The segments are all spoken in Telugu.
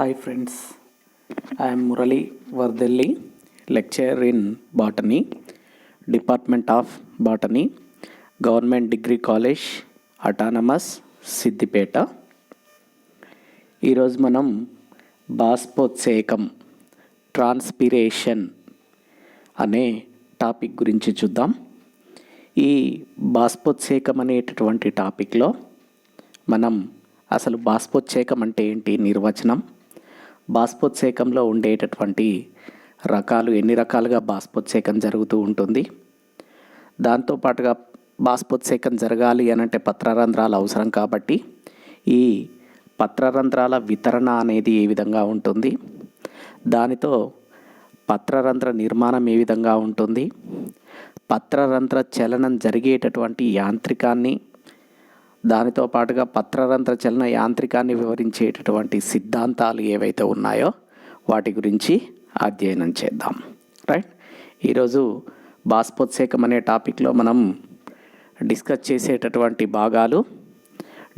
Hi friends, I am Murali Vardelli, lecturer in Botany, Department of Botany, Government Degree College, Autonomous, Siddipet. ఈరోజు మనం బాష్పోత్సేకం ట్రాన్స్పిరేషన్ అనే టాపిక్ గురించి చూద్దాం. ఈ బాష్పోత్సేకం అనేటటువంటి టాపిక్లో మనం అసలు బాష్పోత్సేకం అంటే ఏంటి, నిర్వచనం, బాష్పోత్సేకంలో ఉండేటటువంటి రకాలు, ఎన్ని రకాలుగా బాష్పోత్సేకం జరుగుతూ ఉంటుంది, దాంతోపాటుగా బాష్పోత్సేకం జరగాలి అనంటే పత్రరంధ్రాలు అవసరం కాబట్టి ఈ పత్రరంధ్రాల వితరణ అనేది ఏ విధంగా ఉంటుంది, దానితో పత్రరంధ్ర నిర్మాణం ఏ విధంగా ఉంటుంది, పత్రరంధ్ర చలనం జరిగేటటువంటి యాంత్రికాన్ని, దానితో పాటుగా పత్రరంధ్ర చలన యాంత్రికాన్ని వివరించేటటువంటి సిద్ధాంతాలు ఏవైతే ఉన్నాయో వాటి గురించి అధ్యయనం చేద్దాం. రైట్, ఈరోజు బాష్పోత్సేకం అనే టాపిక్లో మనం డిస్కస్ చేసేటటువంటి భాగాలు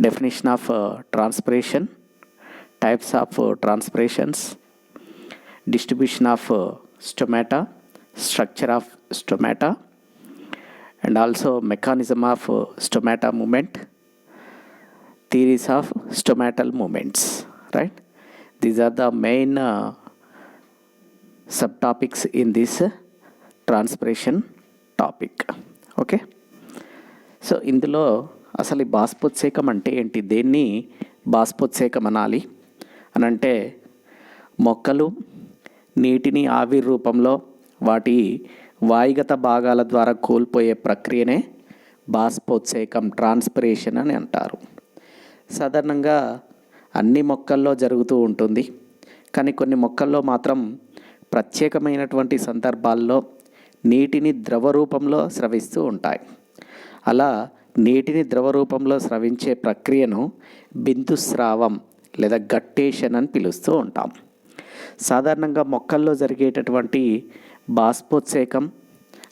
definition of transpiration, types of transpirations, distribution of stomata, structure of stomata, and also mechanism of stomata movement, theories of stomatal movements. Right, these are the main subtopics in this transpiration topic. Okay, so ఇందులో అసలు బాష్పోత్సేకం అంటే ఏంటి, దేన్ని బాష్పోత్సేకం అనాలి అని అంటే, మొక్కలు నీటిని ఆవిరి రూపంలో వాటి వాయుగత భాగాల ద్వారా కోల్పోయే ప్రక్రియనే బాష్పోత్సేకం, ట్రాన్స్పిరేషన్ అని అంటారు. సాధారణంగా అన్ని మొక్కల్లో జరుగుతూ ఉంటుంది, కానీ కొన్ని మొక్కల్లో మాత్రం ప్రత్యేకమైనటువంటి సందర్భాల్లో నీటిని ద్రవ రూపంలో స్రవిస్తూ ఉంటాయి. అలా నీటిని ద్రవ రూపంలో స్రవించే ప్రక్రియను బిందుస్రావం లేదా గట్టేషన్ అని పిలుస్తూ ఉంటాం. సాధారణంగా మొక్కల్లో జరిగేటటువంటి బాష్పోత్సేకం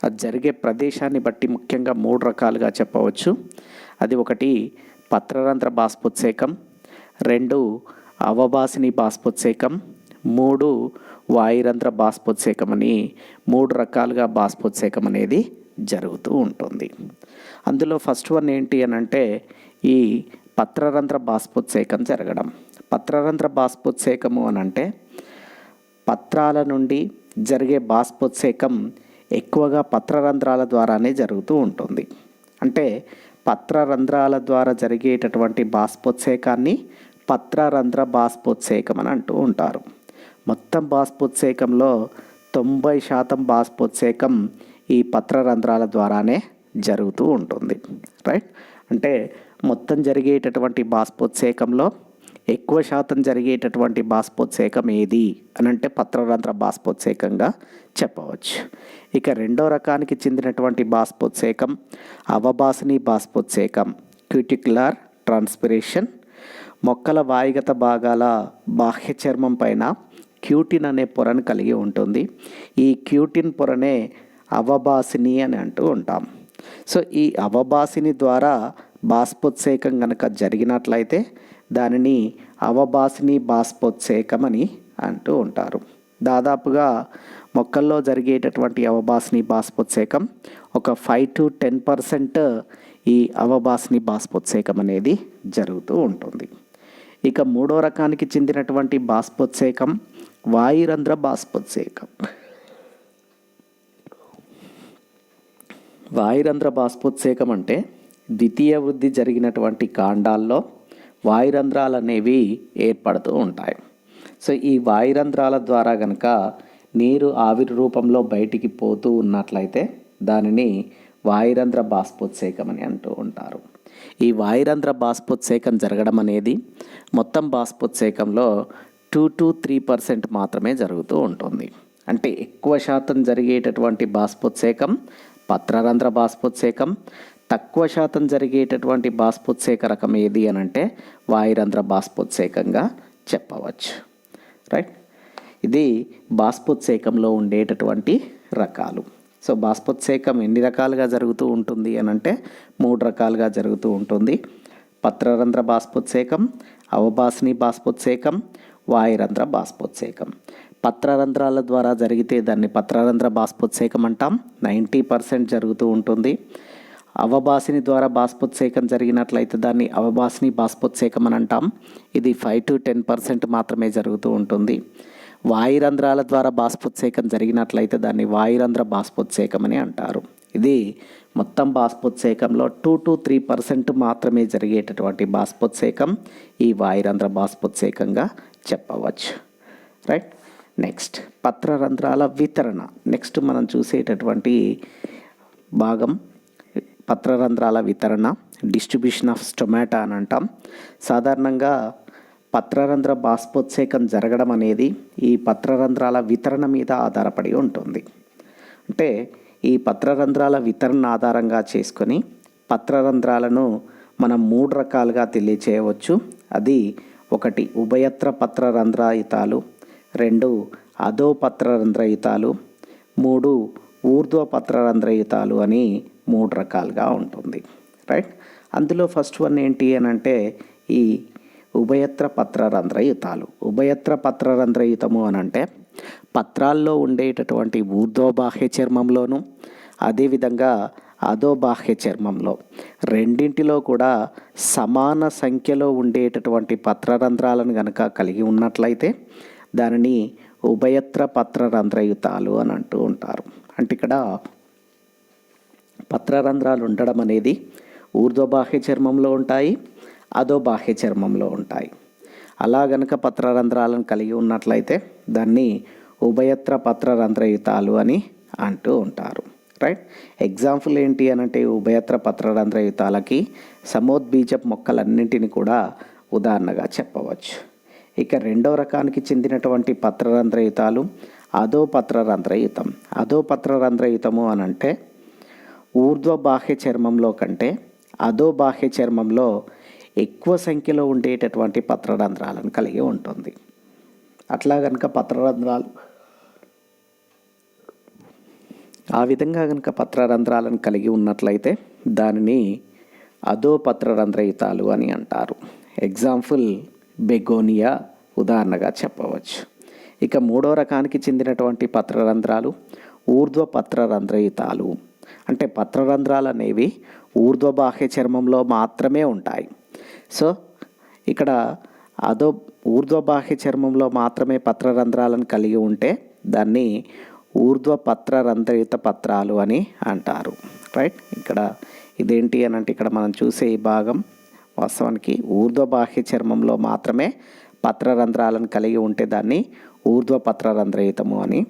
అది జరిగే ప్రదేశాన్ని బట్టి ముఖ్యంగా 3 రకాలుగా చెప్పవచ్చు. అది ఒకటి పత్రరంధ్ర బాష్పోత్సేకం, 2 అవబాసిని బాష్పోత్సేకం, 3 వాయురంధ్ర బాష్పోత్సేకం అని 3 రకాలుగా బాష్పోత్సేకం అనేది జరుగుతూ ఉంటుంది. అందులో ఫస్ట్ వన్ ఏంటి అని అంటే ఈ పత్రరంధ్ర బాష్పోత్సేకం జరగడం. పత్రరంధ్ర బాష్పోత్సేకము అని అంటే పత్రాల నుండి జరిగే బాష్పోత్సేకం ఎక్కువగా పత్రరంధ్రాల ద్వారానే జరుగుతూ ఉంటుంది. అంటే పత్రరంధ్రాల ద్వారా జరిగేటటువంటి బాష్పోత్సేకాన్ని పత్రరంధ్ర బాష్పోత్సేకం అని అంటూ ఉంటారు. మొత్తం బాష్పోత్సేకంలో 90% బాష్పోత్సేకం ఈ పత్రరంధ్రాల ద్వారానే జరుగుతూ ఉంటుంది. రైట్, అంటే మొత్తం జరిగేటటువంటి బాష్పోత్సేకంలో ఎక్కువ శాతం జరిగేటటువంటి బాష్పోత్సేకం ఏది అని అంటే పత్రరంధ్ర బాష్పోత్సేకంగా చెప్పవచ్చు. ఇక 2వ రకానికి చెందినటువంటి బాష్పోత్సేకం అవబాసిని బాష్పోత్సేకం, క్యూటిక్యులర్ ట్రాన్స్పిరేషన్. మొక్కల వాయుగత భాగాల బాహ్య చర్మం పైన క్యూటిన్ అనే పొరను కలిగి ఉంటుంది. ఈ క్యూటిన్ పొరనే అవబాసిని అని అంటూ ఉంటాం. సో ఈ అవబాసిని ద్వారా బాష్పోత్సేకం కనుక జరిగినట్లయితే దానిని అవబాసిని బాష్పోత్సేకం అని అంటూ ఉంటారు. దాదాపుగా మొక్కల్లో జరిగేటటువంటి అవబాసిని బాష్పోత్సేకం ఒక 5 to 10% ఈ అవబాసిని బాష్పోత్సేకం అనేది జరుగుతూ ఉంటుంది. ఇక 3వ రకానికి చెందినటువంటి బాష్పోత్సేకం వాయురంధ్ర బాష్పోత్సేకం. వాయురంధ్ర బాష్పోత్సేకం అంటే ద్వితీయ వృద్ధి జరిగినటువంటి కాండాల్లో వాయురంధ్రాలు అనేవి ఏర్పడుతూ ఉంటాయి. సో ఈ వాయురంధ్రాల ద్వారా కనుక నీరు ఆవిరి రూపంలో బయటికి పోతూ ఉన్నట్లయితే దానిని వాయురంధ్ర బాష్పోత్సేకం అని అంటూ ఉంటారు. ఈ వాయురంధ్ర బాష్పోత్సేకం జరగడం అనేది మొత్తం బాష్పోత్సేకంలో 2 to 3% మాత్రమే జరుగుతూ ఉంటుంది. అంటే ఎక్కువ శాతం జరిగేటటువంటి బాష్పోత్సేకం పత్రరంధ్ర బాష్పోత్సేకం, తక్కువ శాతం జరిగేటటువంటి బాష్పోత్సేక రకం ఏది అని అంటే వాయురంధ్ర బాష్పోత్సేకంగా చెప్పవచ్చు. రైట్, ఇది బాష్పోత్సేకంలో ఉండేటటువంటి రకాలు. సో బాష్పోత్సేకం ఎన్ని రకాలుగా జరుగుతూ ఉంటుంది అని అంటే 3 రకాలుగా జరుగుతూ ఉంటుంది. పత్రరంధ్ర బాష్పోత్సేకం, అవబాసిని బాష్పోత్సేకం, వాయురంధ్ర బాష్పోత్సేకం. పత్రరంధ్రాల ద్వారా జరిగితే దాన్ని పత్రరంధ్ర బాష్పోత్సేకం అంటాం. 90% జరుగుతూ ఉంటుంది. అవబాసిని ద్వారా బాష్పోత్సేకం జరిగినట్లయితే దాన్ని అవబాసిని బాష్పోత్సేకం అని అంటాం. ఇది 5 to 10% మాత్రమే జరుగుతూ ఉంటుంది. వాయురంధ్రాల ద్వారా బాష్పోత్సేకం జరిగినట్లయితే దాన్ని వాయురంధ్ర బాష్పోత్సేకం అని అంటారు. ఇది మొత్తం బాష్పోత్సేకంలో 2 to 3% మాత్రమే జరిగేటటువంటి బాష్పోత్సేకం ఈ వాయురంధ్ర బాష్పోత్సేకంగా చెప్పవచ్చు. రైట్. నెక్స్ట్ పత్రరంధ్రాల వితరణ. నెక్స్ట్ మనం చూసేటటువంటి భాగం పత్రరంధ్రాల వితరణ, డిస్ట్రిబ్యూషన్ ఆఫ్ స్టొమాటా అని అంటాం. సాధారణంగా పత్రరంధ్ర బాష్పోత్సేకం జరగడం అనేది ఈ పత్రరంధ్రాల వితరణ మీద ఆధారపడి ఉంటుంది. అంటే ఈ పత్రరంధ్రాల వితరణ ఆధారంగా చేసుకొని పత్రరంధ్రాలను మనం 3 రకాలుగా తెలియచేయవచ్చు. అది 1 ఉభయత్ర పత్రరంధ్రాయుతాలు, 2 అధో పత్రరంధ్రయుతాలు, 3 ఊర్ధ్వ పత్రరంధ్రయుతాలు అని 3 రకాలుగా ఉంటుంది. రైట్. అందులో ఫస్ట్ వన్ ఏంటి అని అంటే ఈ ఉభయత్ర పత్రరంధ్రయుతాలు. ఉభయత్ర పత్రరంధ్రయుతము అని అంటే పత్రాల్లో ఉండేటటువంటి ఊర్ధ్వబాహ్య చర్మంలోను అదేవిధంగా అధోబాహ్య చర్మంలో రెండింటిలో కూడా సమాన సంఖ్యలో ఉండేటటువంటి పత్రరంధ్రాలను కనుక కలిగి ఉన్నట్లయితే దానిని ఉభయత్ర పత్రరంధ్రయుతాలు అని అంటూ ఉంటారు. అంటే ఇక్కడ పత్రరంధ్రాలు ఉండడం అనేది ఊర్ధ్వబాహ్య చర్మంలో ఉంటాయి, అధోబాహ్య చర్మంలో ఉంటాయి. అలా గనక పత్రరంధ్రాలను కలిగి ఉన్నట్లయితే దాన్ని ఉభయత్ర పత్రరంధ్రయుతాలు అని అంటూ ఉంటారు. రైట్. ఎగ్జాంపుల్ ఏంటి అని అంటే ఉభయత్ర పత్రరంధ్రయుతాలకి సమోద్బీజపు మొక్కలన్నింటినీ కూడా ఉదాహరణగా చెప్పవచ్చు. ఇక 2వ రకానికి చెందినటువంటి పత్రరంధ్రయుతాలు అధో పత్రరంధ్రయుతం. అధో పత్రరంధ్రయుతము అని అంటే ఊర్ధ్వ బాహ్య చర్మంలో కంటే అధో బాహ్య చర్మంలో ఎక్కువ సంఖ్యలో ఉండేటటువంటి పత్రరంధ్రాలను కలిగి ఉంటుంది. అట్లా కనుక పత్రరంధ్రాలు ఆ విధంగా కనుక పత్రరంధ్రాలను కలిగి ఉన్నట్లయితే దానిని అధో పత్రరంధ్రయుతాలు అని అంటారు. ఎగ్జాంపుల్ బెగోనియా ఉదాహరణగా చెప్పవచ్చు. ఇక 3వ రకానికి చెందినటువంటి పత్రరంధ్రాలు ఊర్ధ్వ పత్రరంధ్రయుతాలు. అంటే పత్రరంధ్రాలు అనేవి ఊర్ధ్వ బాహ్య చర్మంలో మాత్రమే ఉంటాయి. సో ఇక్కడ ఊర్ధ్వ బాహ్య చర్మంలో మాత్రమే పత్రరంధ్రాలను కలిగి ఉంటే దాన్ని ఊర్ధ్వ పత్రరంధ్రయుత పత్రాలు అని అంటారు. రైట్. ఇక్కడ ఇదేంటి అని అంటే ఇక్కడ మనం చూసే ఈ భాగం వాస్తవానికి ఊర్ధ్వ బాహ్య చర్మంలో మాత్రమే పత్రరంధ్రాలను కలిగి ఉంటే దాన్ని ఊర్ధ్వ పత్రరంధ్రయుతము అని,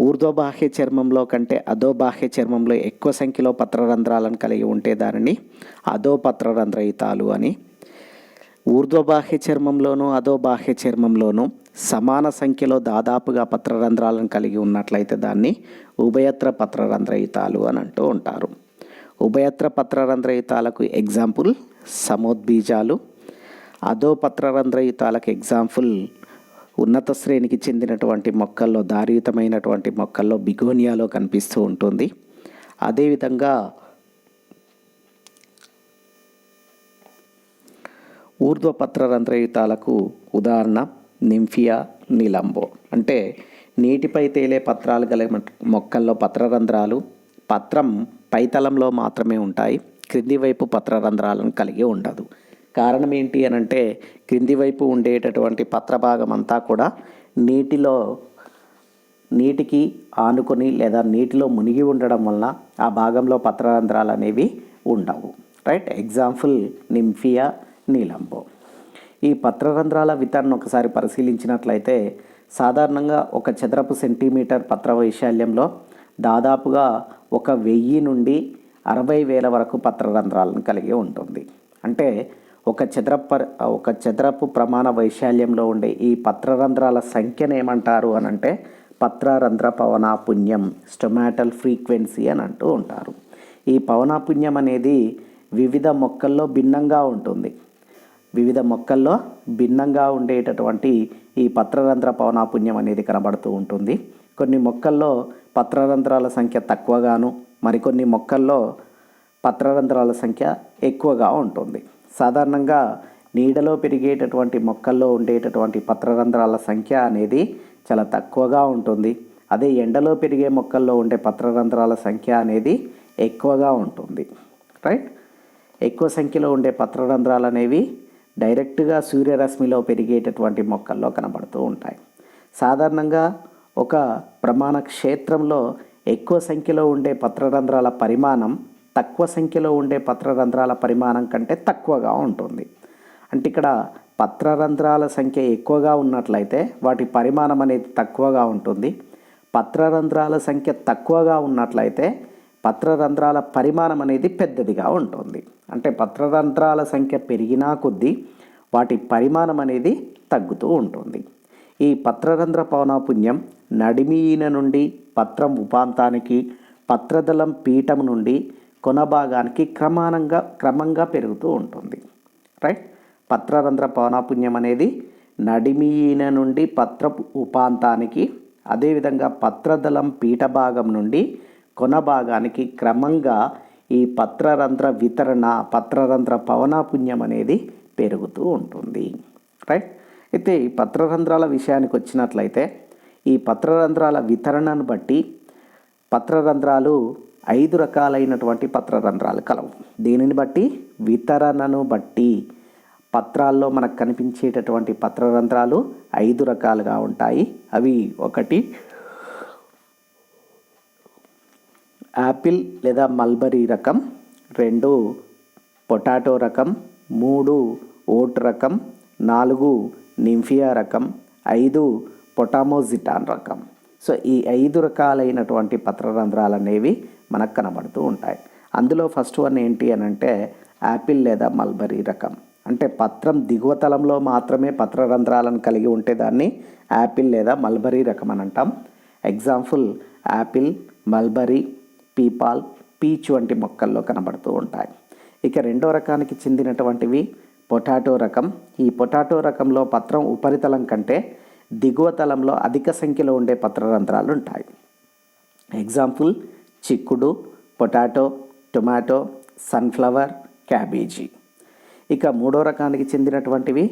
ఊర్ధ్వ బాహ్య చర్మంలో కంటే అధో బాహ్య చర్మంలో ఎక్కువ సంఖ్యలో పత్రరంధ్రాలను కలిగి ఉంటే దానిని అధో పత్రరంధ్రయుతాలు అని, ఊర్ధ్వ బాహ్య చర్మంలోనూ అధో బాహ్య చర్మంలోనూ సమాన సంఖ్యలో దాదాపుగా పత్రరంధ్రాలను కలిగి ఉన్నట్లయితే దాన్ని ఉభయత్ర పత్రరంధ్రయుతాలు అని అంటూ ఉంటారు. ఉభయత్ర పత్రరంధ్రయుతాలకు ఎగ్జాంపుల్ సమోద్బీజాలు, అధో పత్రరంధ్రయుతాలకు ఎగ్జాంపుల్ ఉన్నత శ్రేణికి చెందినటువంటి మొక్కల్లో దారియుతమైనటువంటి మొక్కల్లో బిగోనియాలో కనిపిస్తూ ఉంటుంది. అదేవిధంగా ఊర్ధ్వ పత్రరంధ్రయుతాలకు ఉదాహరణ నింఫియా నిలంబో. అంటే నీటిపై తేలే పత్రాలు గల మొక్కల్లో పత్రరంధ్రాలు పత్రం పైతలంలో మాత్రమే ఉంటాయి, క్రింది వైపు పత్రరంధ్రాలను కలిగి ఉండదు. కారణం ఏంటి అని అంటే క్రింది వైపు ఉండేటటువంటి పత్రభాగం అంతా కూడా నీటికి ఆనుకొని లేదా నీటిలో మునిగి ఉండడం వలన ఆ భాగంలో పత్రరంధ్రాలు అనేవి ఉండవు. రైట్. Example Nymphaea Nelumbo. ఈ పత్రరంధ్రాల వితరణ ఒకసారి పరిశీలించినట్లయితే సాధారణంగా 1 చదరపు సెంటీమీటర్ పత్ర వైశాల్యంలో దాదాపుగా 1000 నుండి 60,000 వరకు పత్రరంధ్రాలను కలిగి ఉంటుంది. అంటే ఒక చదరపు ప్రమాణ వైశాల్యంలో ఉండే ఈ పత్రరంధ్రాల సంఖ్యను ఏమంటారు అని అంటే పత్రరంధ్ర పవనాపున్యం, స్టొమాటల్ ఫ్రీక్వెన్సీ అని అంటూ ఉంటారు. ఈ పవనాపున్యం అనేది వివిధ మొక్కల్లో భిన్నంగా ఉంటుంది. వివిధ మొక్కల్లో భిన్నంగా ఉండేటటువంటి ఈ పత్రరంధ్ర పవనాపున్యం అనేది కనబడుతూ ఉంటుంది. కొన్ని మొక్కల్లో పత్రరంధ్రాల సంఖ్య తక్కువగాను, మరికొన్ని మొక్కల్లో పత్రరంధ్రాల సంఖ్య ఎక్కువగా ఉంటుంది. సాధారణంగా నీడలో పెరిగేటటువంటి మొక్కల్లో ఉండేటటువంటి పత్రరంధ్రాల సంఖ్య అనేది చాలా తక్కువగా ఉంటుంది. అదే ఎండలో పెరిగే మొక్కల్లో ఉండే పత్రరంధ్రాల సంఖ్య అనేది ఎక్కువగా ఉంటుంది. రైట్. ఎక్కువ సంఖ్యలో ఉండే పత్రరంధ్రాలు అనేవి డైరెక్ట్గా సూర్యరశ్మిలో పెరిగేటటువంటి మొక్కల్లో కనబడుతూ ఉంటాయి. సాధారణంగా ఒక ప్రమాణ క్షేత్రంలో ఎక్కువ సంఖ్యలో ఉండే పత్రరంధ్రాల పరిమాణం తక్కువ సంఖ్యలో ఉండే పత్రరంధ్రాల పరిమాణం కంటే తక్కువగా ఉంటుంది. అంటే ఇక్కడ పత్రరంధ్రాల సంఖ్య ఎక్కువగా ఉన్నట్లయితే వాటి పరిమాణం అనేది తక్కువగా ఉంటుంది. పత్రరంధ్రాల సంఖ్య తక్కువగా ఉన్నట్లయితే పత్రరంధ్రాల పరిమాణం అనేది పెద్దదిగా ఉంటుంది. అంటే పత్రరంధ్రాల సంఖ్య పెరిగినా కొద్దీ వాటి పరిమాణం అనేది తగ్గుతూ ఉంటుంది. ఈ పత్రరంధ్ర పౌనఃపున్యం నడిమీన నుండి పత్రం ఉపాంతానికి, పత్రదళం పీఠం నుండి కొన భాగానికి క్రమంగా పెరుగుతూ ఉంటుంది. రైట్. పత్రరంధ్ర పౌనఃపున్యం అనేది నడిమీన నుండి పత్ర ఉపాంతానికి, అదేవిధంగా పత్రదళం పీఠ భాగం నుండి కొన భాగానికి క్రమంగా ఈ పత్రరంధ్ర వితరణ, పత్రరంధ్ర పౌనఃపున్యం అనేది పెరుగుతూ ఉంటుంది. రైట్. అయితే ఈ పత్రరంధ్రాల విషయానికి వచ్చినట్లయితే ఈ పత్రరంధ్రాల వితరణను బట్టి పత్రరంధ్రాలు 5 రకాలైనటువంటి పత్రరంధ్రాలు కలవు. దీనిని బట్టి వితరణను బట్టి పత్రాల్లో మనకు కనిపించేటటువంటి పత్రరంధ్రాలు 5 రకాలుగా ఉంటాయి. అవి 1 యాపిల్ లేదా మల్బరీ రకం, 2 పొటాటో రకం, 3 ఓట్ రకం, 4 నింఫియా రకం, 5 పొటామోజిటాన్ రకం. సో ఈ 5 రకాలైనటువంటి పత్రరంధ్రాలు అనేవి మనకు కనబడుతూ ఉంటాయి. అందులో ఫస్ట్ వన్ ఏంటి అని అంటే యాపిల్ లేదా మల్బరీ రకం. అంటే పత్రం దిగువ తలంలో మాత్రమే పత్రరంధ్రాలను కలిగి ఉంటే దాన్ని యాపిల్ లేదా మల్బరీ రకం అని అంటాం. ఎగ్జాంపుల్ యాపిల్, మల్బరీ, పీపాల్, పీచ్ వంటి మొక్కల్లో కనబడుతూ ఉంటాయి. ఇక 2వ రకానికి చెందినటువంటివి పొటాటో రకం. ఈ పొటాటో రకంలో పత్రం ఉపరితలం కంటే దిగువ తలంలో అధిక సంఖ్యలో ఉండే పత్రరంధ్రాలు ఉంటాయి. ఎగ్జాంపుల్ చిక్కుడు, పొటాటో, టొమాటో, సన్ఫ్లవర్, క్యాబేజీ. ఇక 3వ రకానికి చెందినటువంటివి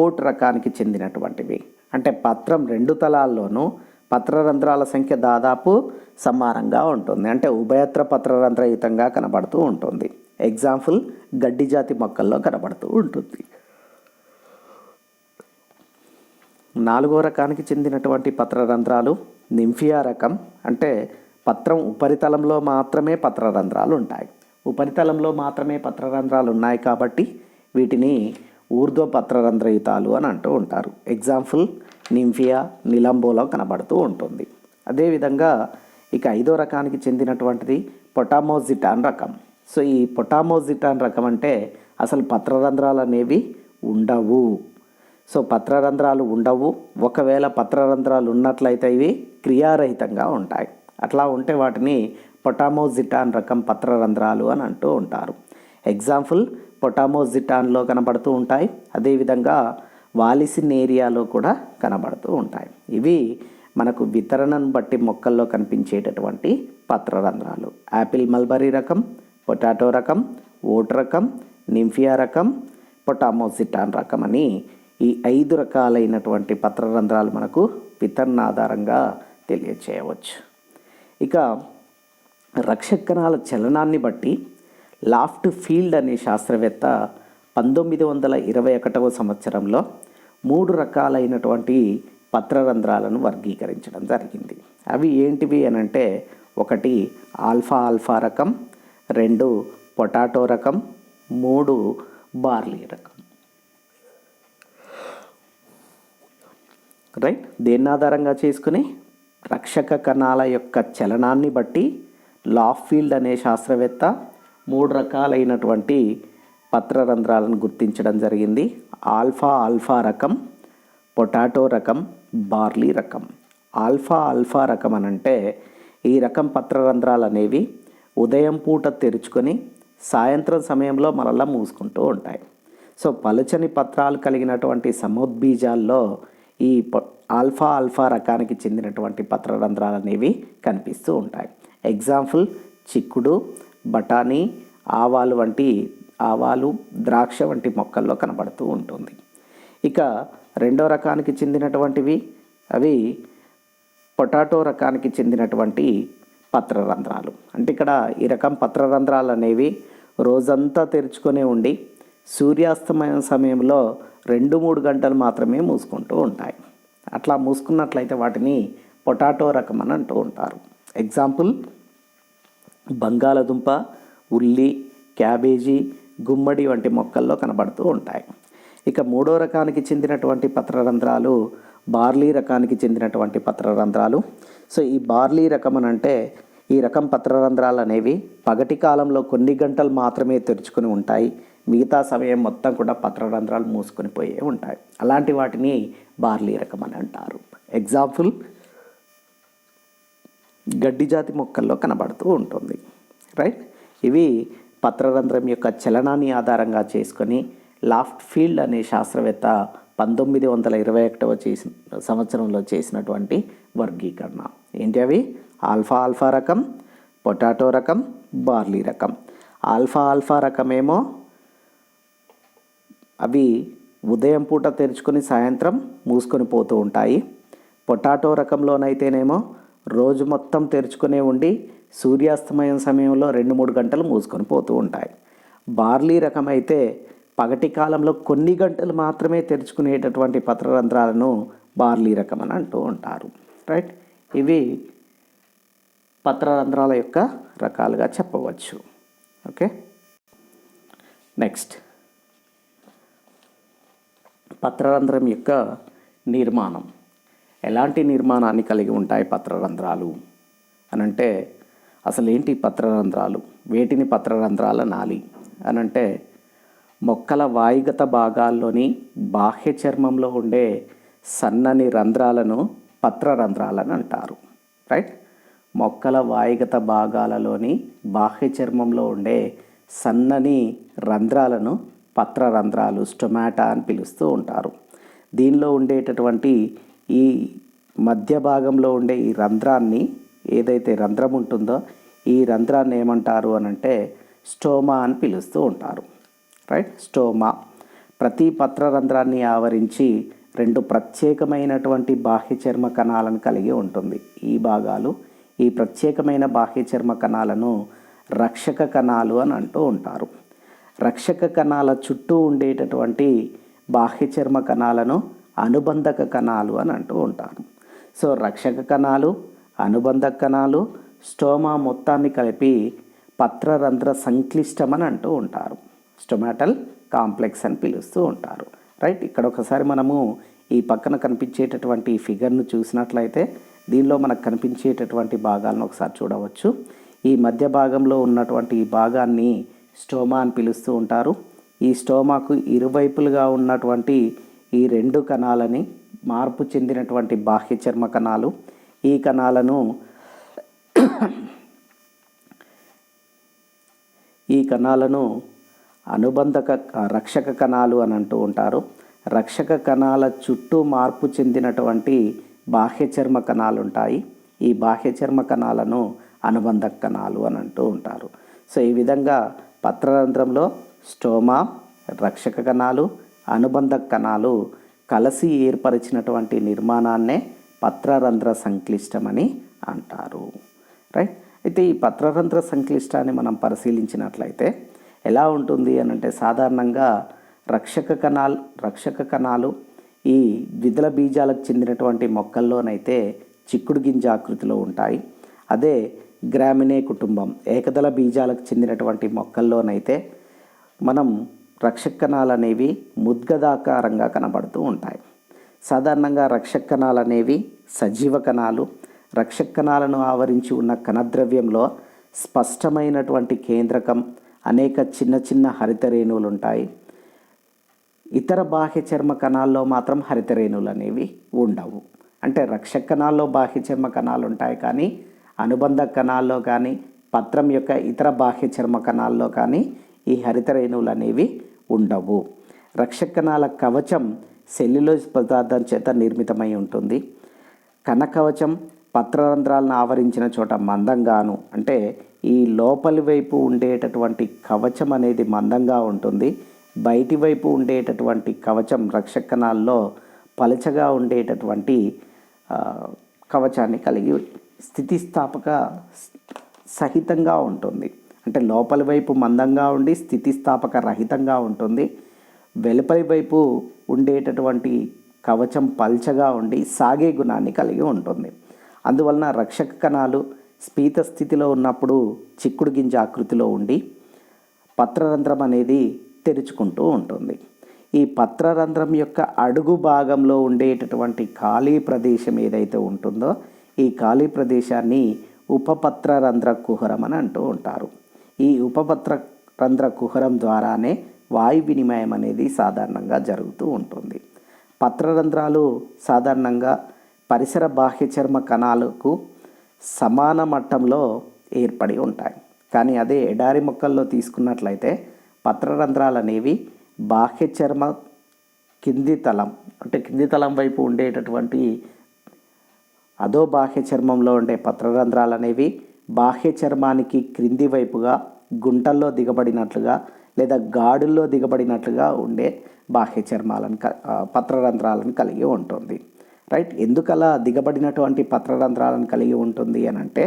ఓట్ రకానికి చెందినటువంటివి. అంటే పత్రం 2 తలాల్లోనూ పత్రరంధ్రాల సంఖ్య దాదాపు సమానంగా ఉంటుంది. అంటే ఉభయత్ర పత్రరంధ్రయుతంగా కనబడుతూ ఉంటుంది. ఎగ్జాంపుల్ గడ్డి జాతి మొక్కల్లో కనబడుతూ ఉంటుంది. 4వ రకానికి చెందినటువంటి పత్రరంధ్రాలు నింఫియా రకం. అంటే పత్రం ఉపరితలంలో మాత్రమే పత్రరంధ్రాలు ఉంటాయి. ఉపరితలంలో మాత్రమే పత్రరంధ్రాలు ఉన్నాయి కాబట్టి వీటిని ఊర్ధ్వ పత్రరంధ్రయుతాలు అని అంటూ ఉంటారు. ఎగ్జాంపుల్ నింఫియా, నిలంబోలో కనబడుతూ ఉంటుంది. అదేవిధంగా ఇక 5వ రకానికి చెందినటువంటిది పొటామోజిటాన్ రకం. సో ఈ పొటామోజిటాన్ రకం అంటే అసలు పత్రరంధ్రాలు అనేవి ఉండవు. సో పత్రరంధ్రాలు ఉండవు. ఒకవేళ పత్రరంధ్రాలు ఉన్నట్లయితే ఇవి క్రియారహితంగా ఉంటాయి. అట్లా ఉంటే వాటిని పొటామోజిటాన్ రకం పత్రరంధ్రాలు అని అంటూ ఉంటారు. ఎగ్జాంపుల్ పొటామోజిటాన్లో కనబడుతూ ఉంటాయి. అదేవిధంగా వాలిసినేరియాలో కూడా కనబడుతూ ఉంటాయి. ఇవి మనకు వితరణను బట్టి మొక్కల్లో కనిపించేటటువంటి పత్రరంధ్రాలు. యాపిల్ మల్బరీ రకం, పొటాటో రకం, ఓట్ రకం, నింఫియా రకం, పొటామోజిటాన్ రకం అని ఈ 5 రకాలైనటువంటి పత్రరంధ్రాలు మనకు వితరణ ఆధారంగా తెలియచేయవచ్చు. ఇక రక్షక కణాల చలనాన్ని బట్టి లాఫ్ట్ ఫీల్డ్ అనే శాస్త్రవేత్త 1921వ సంవత్సరంలో 3 రకాలైనటువంటి పత్రరంధ్రాలను వర్గీకరించడం జరిగింది. అవి ఏంటివి అని అంటే 1 ఆల్ఫా రకం, 2 పొటాటో రకం, 3 బార్లీ రకం. రైట్. దేన్ని ఆధారంగా చేసుకుని రక్షక కణాల యొక్క చలనాన్ని బట్టి లాఫ్ట్ అనే శాస్త్రవేత్త 3 రకాలైనటువంటి పత్రరంధ్రాలను గుర్తించడం జరిగింది. ఆల్ఫా రకం, పొటాటో రకం, బార్లీ రకం. ఆల్ఫా రకం అనంటే ఈ రకం పత్రరంధ్రాలు అనేవి ఉదయం పూట తెరుచుకొని సాయంత్రం సమయంలో మరలా మూసుకుంటూ ఉంటాయి. సో పలుచని పత్రాలు కలిగినటువంటి సముద్బీజాల్లో ఈ ఆల్ఫా రకానికి చెందినటువంటి పత్రరంధ్రాలు అనేవి కనిపిస్తూ ఉంటాయి. ఎగ్జాంపుల్ చిక్కుడు, బఠానీ, ఆవాలు వంటి ఆవాలు, ద్రాక్ష వంటి మొక్కల్లో కనబడుతూ ఉంటుంది. ఇక రెండో రకానికి చెందినటువంటివి అవి పొటాటో రకానికి చెందినటువంటి పత్రరంధ్రాలు. అంటే ఇక్కడ ఈ రకం పత్రరంధ్రాలు అనేవి రోజంతా తెరుచుకొని ఉండి సూర్యాస్తమయం సమయంలో 2-3 గంటలు మాత్రమే మూసుకుంటూ ఉంటాయి. అట్లా మూసుకున్నట్లయితే వాటిని పొటాటో రకం అని అంటూ ఉంటారు. ఎగ్జాంపుల్ బంగాళదుంప, ఉల్లి, క్యాబేజీ, గుమ్మడి వంటి మొక్కల్లో కనబడుతూ ఉంటాయి. ఇక మూడో రకానికి చెందినటువంటి పత్రరంధ్రాలు బార్లీ రకానికి చెందినటువంటి పత్రరంధ్రాలు. సో ఈ బార్లీ రకం అని అంటే ఈ రకం పత్రరంధ్రాలు అనేవి పగటి కాలంలో కొన్ని గంటలు మాత్రమే తెరుచుకొని ఉంటాయి. మిగతా సమయం మొత్తం కూడా పత్రరంధ్రాలు మూసుకొని పోయే ఉంటాయి. అలాంటి వాటిని బార్లీ రకం అని అంటారు. ఎగ్జాంపుల్ గడ్డి జాతి మొక్కల్లో కనబడుతూ ఉంటుంది. రైట్, ఇవి పత్రరంధ్రం యొక్క చలనాన్ని ఆధారంగా చేసుకొని లాఫ్ట్ ఫీల్డ్ అనే శాస్త్రవేత్త 1921 సంవత్సరంలో చేసినటువంటి వర్గీకరణ. ఏంటి అవి? ఆల్ఫా రకం, పొటాటో రకం, బార్లీ రకం. ఆల్ఫా రకమేమో అవి ఉదయం పూట తెరుచుకొని సాయంత్రం మూసుకొని పోతూ ఉంటాయి. పొటాటో రకంలోనైతేనేమో రోజు మొత్తం తెరుచుకునే ఉండి సూర్యాస్తమయం సమయంలో 2-3 గంటలు మూసుకొని పోతూ ఉంటాయి. బార్లీ రకం అయితే పగటి కాలంలో కొన్ని గంటలు మాత్రమే తెరుచుకునేటటువంటి పత్రరంధ్రాలను బార్లీ రకం అని అంటూ ఉంటారు. రైట్, ఇవి పత్రరంధ్రాల యొక్క రకాలుగా చెప్పవచ్చు. ఓకే, నెక్స్ట్ పత్రరంధ్రం యొక్క నిర్మాణం. ఎలాంటి నిర్మాణాన్ని కలిగి ఉంటాయి పత్రరంధ్రాలు అనంటే అసలు ఏంటి పత్రరంధ్రాలు, వేటిని పత్రరంధ్రాల నాలి అనంటే మొక్కల వాయుగత భాగాల్లోని బాహ్య చర్మంలో ఉండే సన్నని రంధ్రాలను పత్రరంధ్రాలని అంటారు. రైట్, మొక్కల వాయుగత భాగాలలోని బాహ్య చర్మంలో ఉండే సన్నని రంధ్రాలను పత్రరంధ్రాలు, స్టొమాటా అని పిలుస్తూ ఉంటారు. దీనిలో ఉండేటటువంటి ఈ మధ్య భాగంలో ఉండే ఈ రంధ్రాన్ని, ఏదైతే రంధ్రం ఉంటుందో ఈ రంధ్రాన్ని ఏమంటారు అనంటే స్టోమా అని పిలుస్తూ ఉంటారు. రైట్, స్టోమా ప్రతి పత్రరంధ్రాన్ని ఆవరించి 2 ప్రత్యేకమైనటువంటి బాహ్య చర్మ కణాలను కలిగి ఉంటుంది. ఈ భాగాలు ఈ ప్రత్యేకమైన బాహ్య చర్మ కణాలను రక్షక కణాలు అని అంటూ ఉంటారు. రక్షక కణాల చుట్టూ ఉండేటటువంటి బాహ్య చర్మ కణాలను అనుబంధక కణాలు అని అంటూ ఉంటారు. సో రక్షక కణాలు, అనుబంధక కణాలు, స్టోమా మొత్తాన్ని కలిపి పత్రరంధ్ర సంక్లిష్టం అని అంటూ ఉంటారు. స్టొమాటల్ కాంప్లెక్స్ అని పిలుస్తూ ఉంటారు. రైట్, ఇక్కడ ఒకసారి మనము ఈ పక్కన కనిపించేటటువంటి ఫిగర్ను చూసినట్లయితే దీనిలో మనకు కనిపించేటటువంటి భాగాలను ఒకసారి చూడవచ్చు. ఈ మధ్య భాగంలో ఉన్నటువంటి ఈ భాగాన్ని స్టోమా అని పిలుస్తూ ఉంటారు. ఈ స్టోమాకు ఇరువైపులుగా ఉన్నటువంటి ఈ 2 కణాలని మార్పు చెందినటువంటి బాహ్య చర్మ కణాలు. ఈ కణాలను అనుబంధక రక్షక కణాలు అని అంటూ ఉంటారు. రక్షక కణాల చుట్టూ మార్పు చెందినటువంటి బాహ్య చర్మ కణాలు ఉంటాయి. ఈ బాహ్య చర్మ కణాలను అనుబంధక కణాలు అని అంటూ ఉంటారు. సో ఈ విధంగా పత్రరంధ్రంలో స్టోమా, రక్షక కణాలు, అనుబంధక కణాలు కలిసి ఏర్పరిచినటువంటి నిర్మాణాన్నే పత్రరంధ్ర సంక్లిష్టమని అంటారు. రైట్, అయితే ఈ పత్రరంధ్ర సంక్లిష్టాన్ని మనం పరిశీలించినట్లయితే ఎలా ఉంటుంది అనంటే సాధారణంగా రక్షక కణాలు ఈ ద్విదళ బీజాలకు చెందినటువంటి మొక్కల్లోనైతే చిక్కుడు గింజ ఆకృతిలో ఉంటాయి. అదే గ్రామినే కుటుంబం ఏకదళ బీజాలకు చెందినటువంటి మొక్కల్లోనైతే మనం రక్షక కణాలు అనేవి ముద్గదాకారంగా కనబడుతూ ఉంటాయి. సాధారణంగా రక్షక కణాలు అనేవి సజీవ కణాలు. రక్షక కణాలను ఆవరించి ఉన్న కణద్రవ్యంలో స్పష్టమైనటువంటి కేంద్రకం, అనేక చిన్న చిన్న హరిత రేణువులు ఉంటాయి. ఇతర బాహ్య చర్మ కణాల్లో మాత్రం హరిత రేణువులు అనేవి ఉండవు. అంటే రక్షక కణాల్లో బాహ్య చర్మ కణాలు ఉంటాయి, కానీ అనుబంధ కణాల్లో కానీ పత్రం యొక్క ఇతర బాహ్య చర్మ కణాల్లో కానీ ఈ హరిత రేణువులు అనేవి ఉండవు. రక్షక కణాల కవచం సెల్యులోజ్ పదార్థం చేత నిర్మితమై ఉంటుంది. కణ కవచం పత్రరంధ్రాలను ఆవరించిన చోట మందంగాను, అంటే ఈ లోపలి వైపు ఉండేటటువంటి కవచం అనేది మందంగా ఉంటుంది, బయటి వైపు ఉండేటటువంటి కవచం రక్షక కణాల్లో పలచగా ఉండేటటువంటి కవచాన్ని కలిగి స్థితిస్థాపక సహితంగా ఉంటుంది. అంటే లోపలి వైపు మందంగా ఉండి స్థితిస్థాపక రహితంగా ఉంటుంది, వెలుపలి వైపు ఉండేటటువంటి కవచం పల్చగా ఉండి సాగే గుణాన్ని కలిగి ఉంటుంది. అందువలన రక్షక కణాలు స్ఫీత స్థితిలో ఉన్నప్పుడు చిక్కుడు గింజ ఆకృతిలో ఉండి పత్రరంధ్రం అనేది తెరుచుకుంటూ ఉంటుంది. ఈ పత్రరంధ్రం యొక్క అడుగు భాగంలో ఉండేటటువంటి ఖాళీ ప్రదేశం ఏదైతే ఉంటుందో ఈ ఖాళీ ప్రదేశాన్ని ఉపపత్రరంధ్ర కుహరం అని అంటూ ఉంటారు. ఈ ఉపపత్రరంధ్ర కుహరం ద్వారానే వాయు వినిమయం అనేది సాధారణంగా జరుగుతూ ఉంటుంది. పత్రరంధ్రాలు సాధారణంగా పరిసర బాహ్య చర్మ కణాలకు సమాన మట్టంలో ఏర్పడి ఉంటాయి. కానీ అదే ఎడారి మొక్కల్లో తీసుకున్నట్లయితే పత్రరంధ్రాలు అనేవి బాహ్య చర్మ కింది తలం అంటే కింది తలం వైపు ఉండేటటువంటి అదో బాహ్య చర్మంలో ఉండే పత్రరంధ్రాలు అనేవి బాహ్య చర్మానికి క్రింది వైపుగా గుంటల్లో దిగబడినట్లుగా లేదా గాడుల్లో దిగబడినట్లుగా ఉండే బాహ్య చర్మాలను పత్రరంధ్రాలను కలిగి ఉంటుంది. రైట్, ఎందుకలా దిగబడినటువంటి పత్రరంధ్రాలను కలిగి ఉంటుంది అని అంటే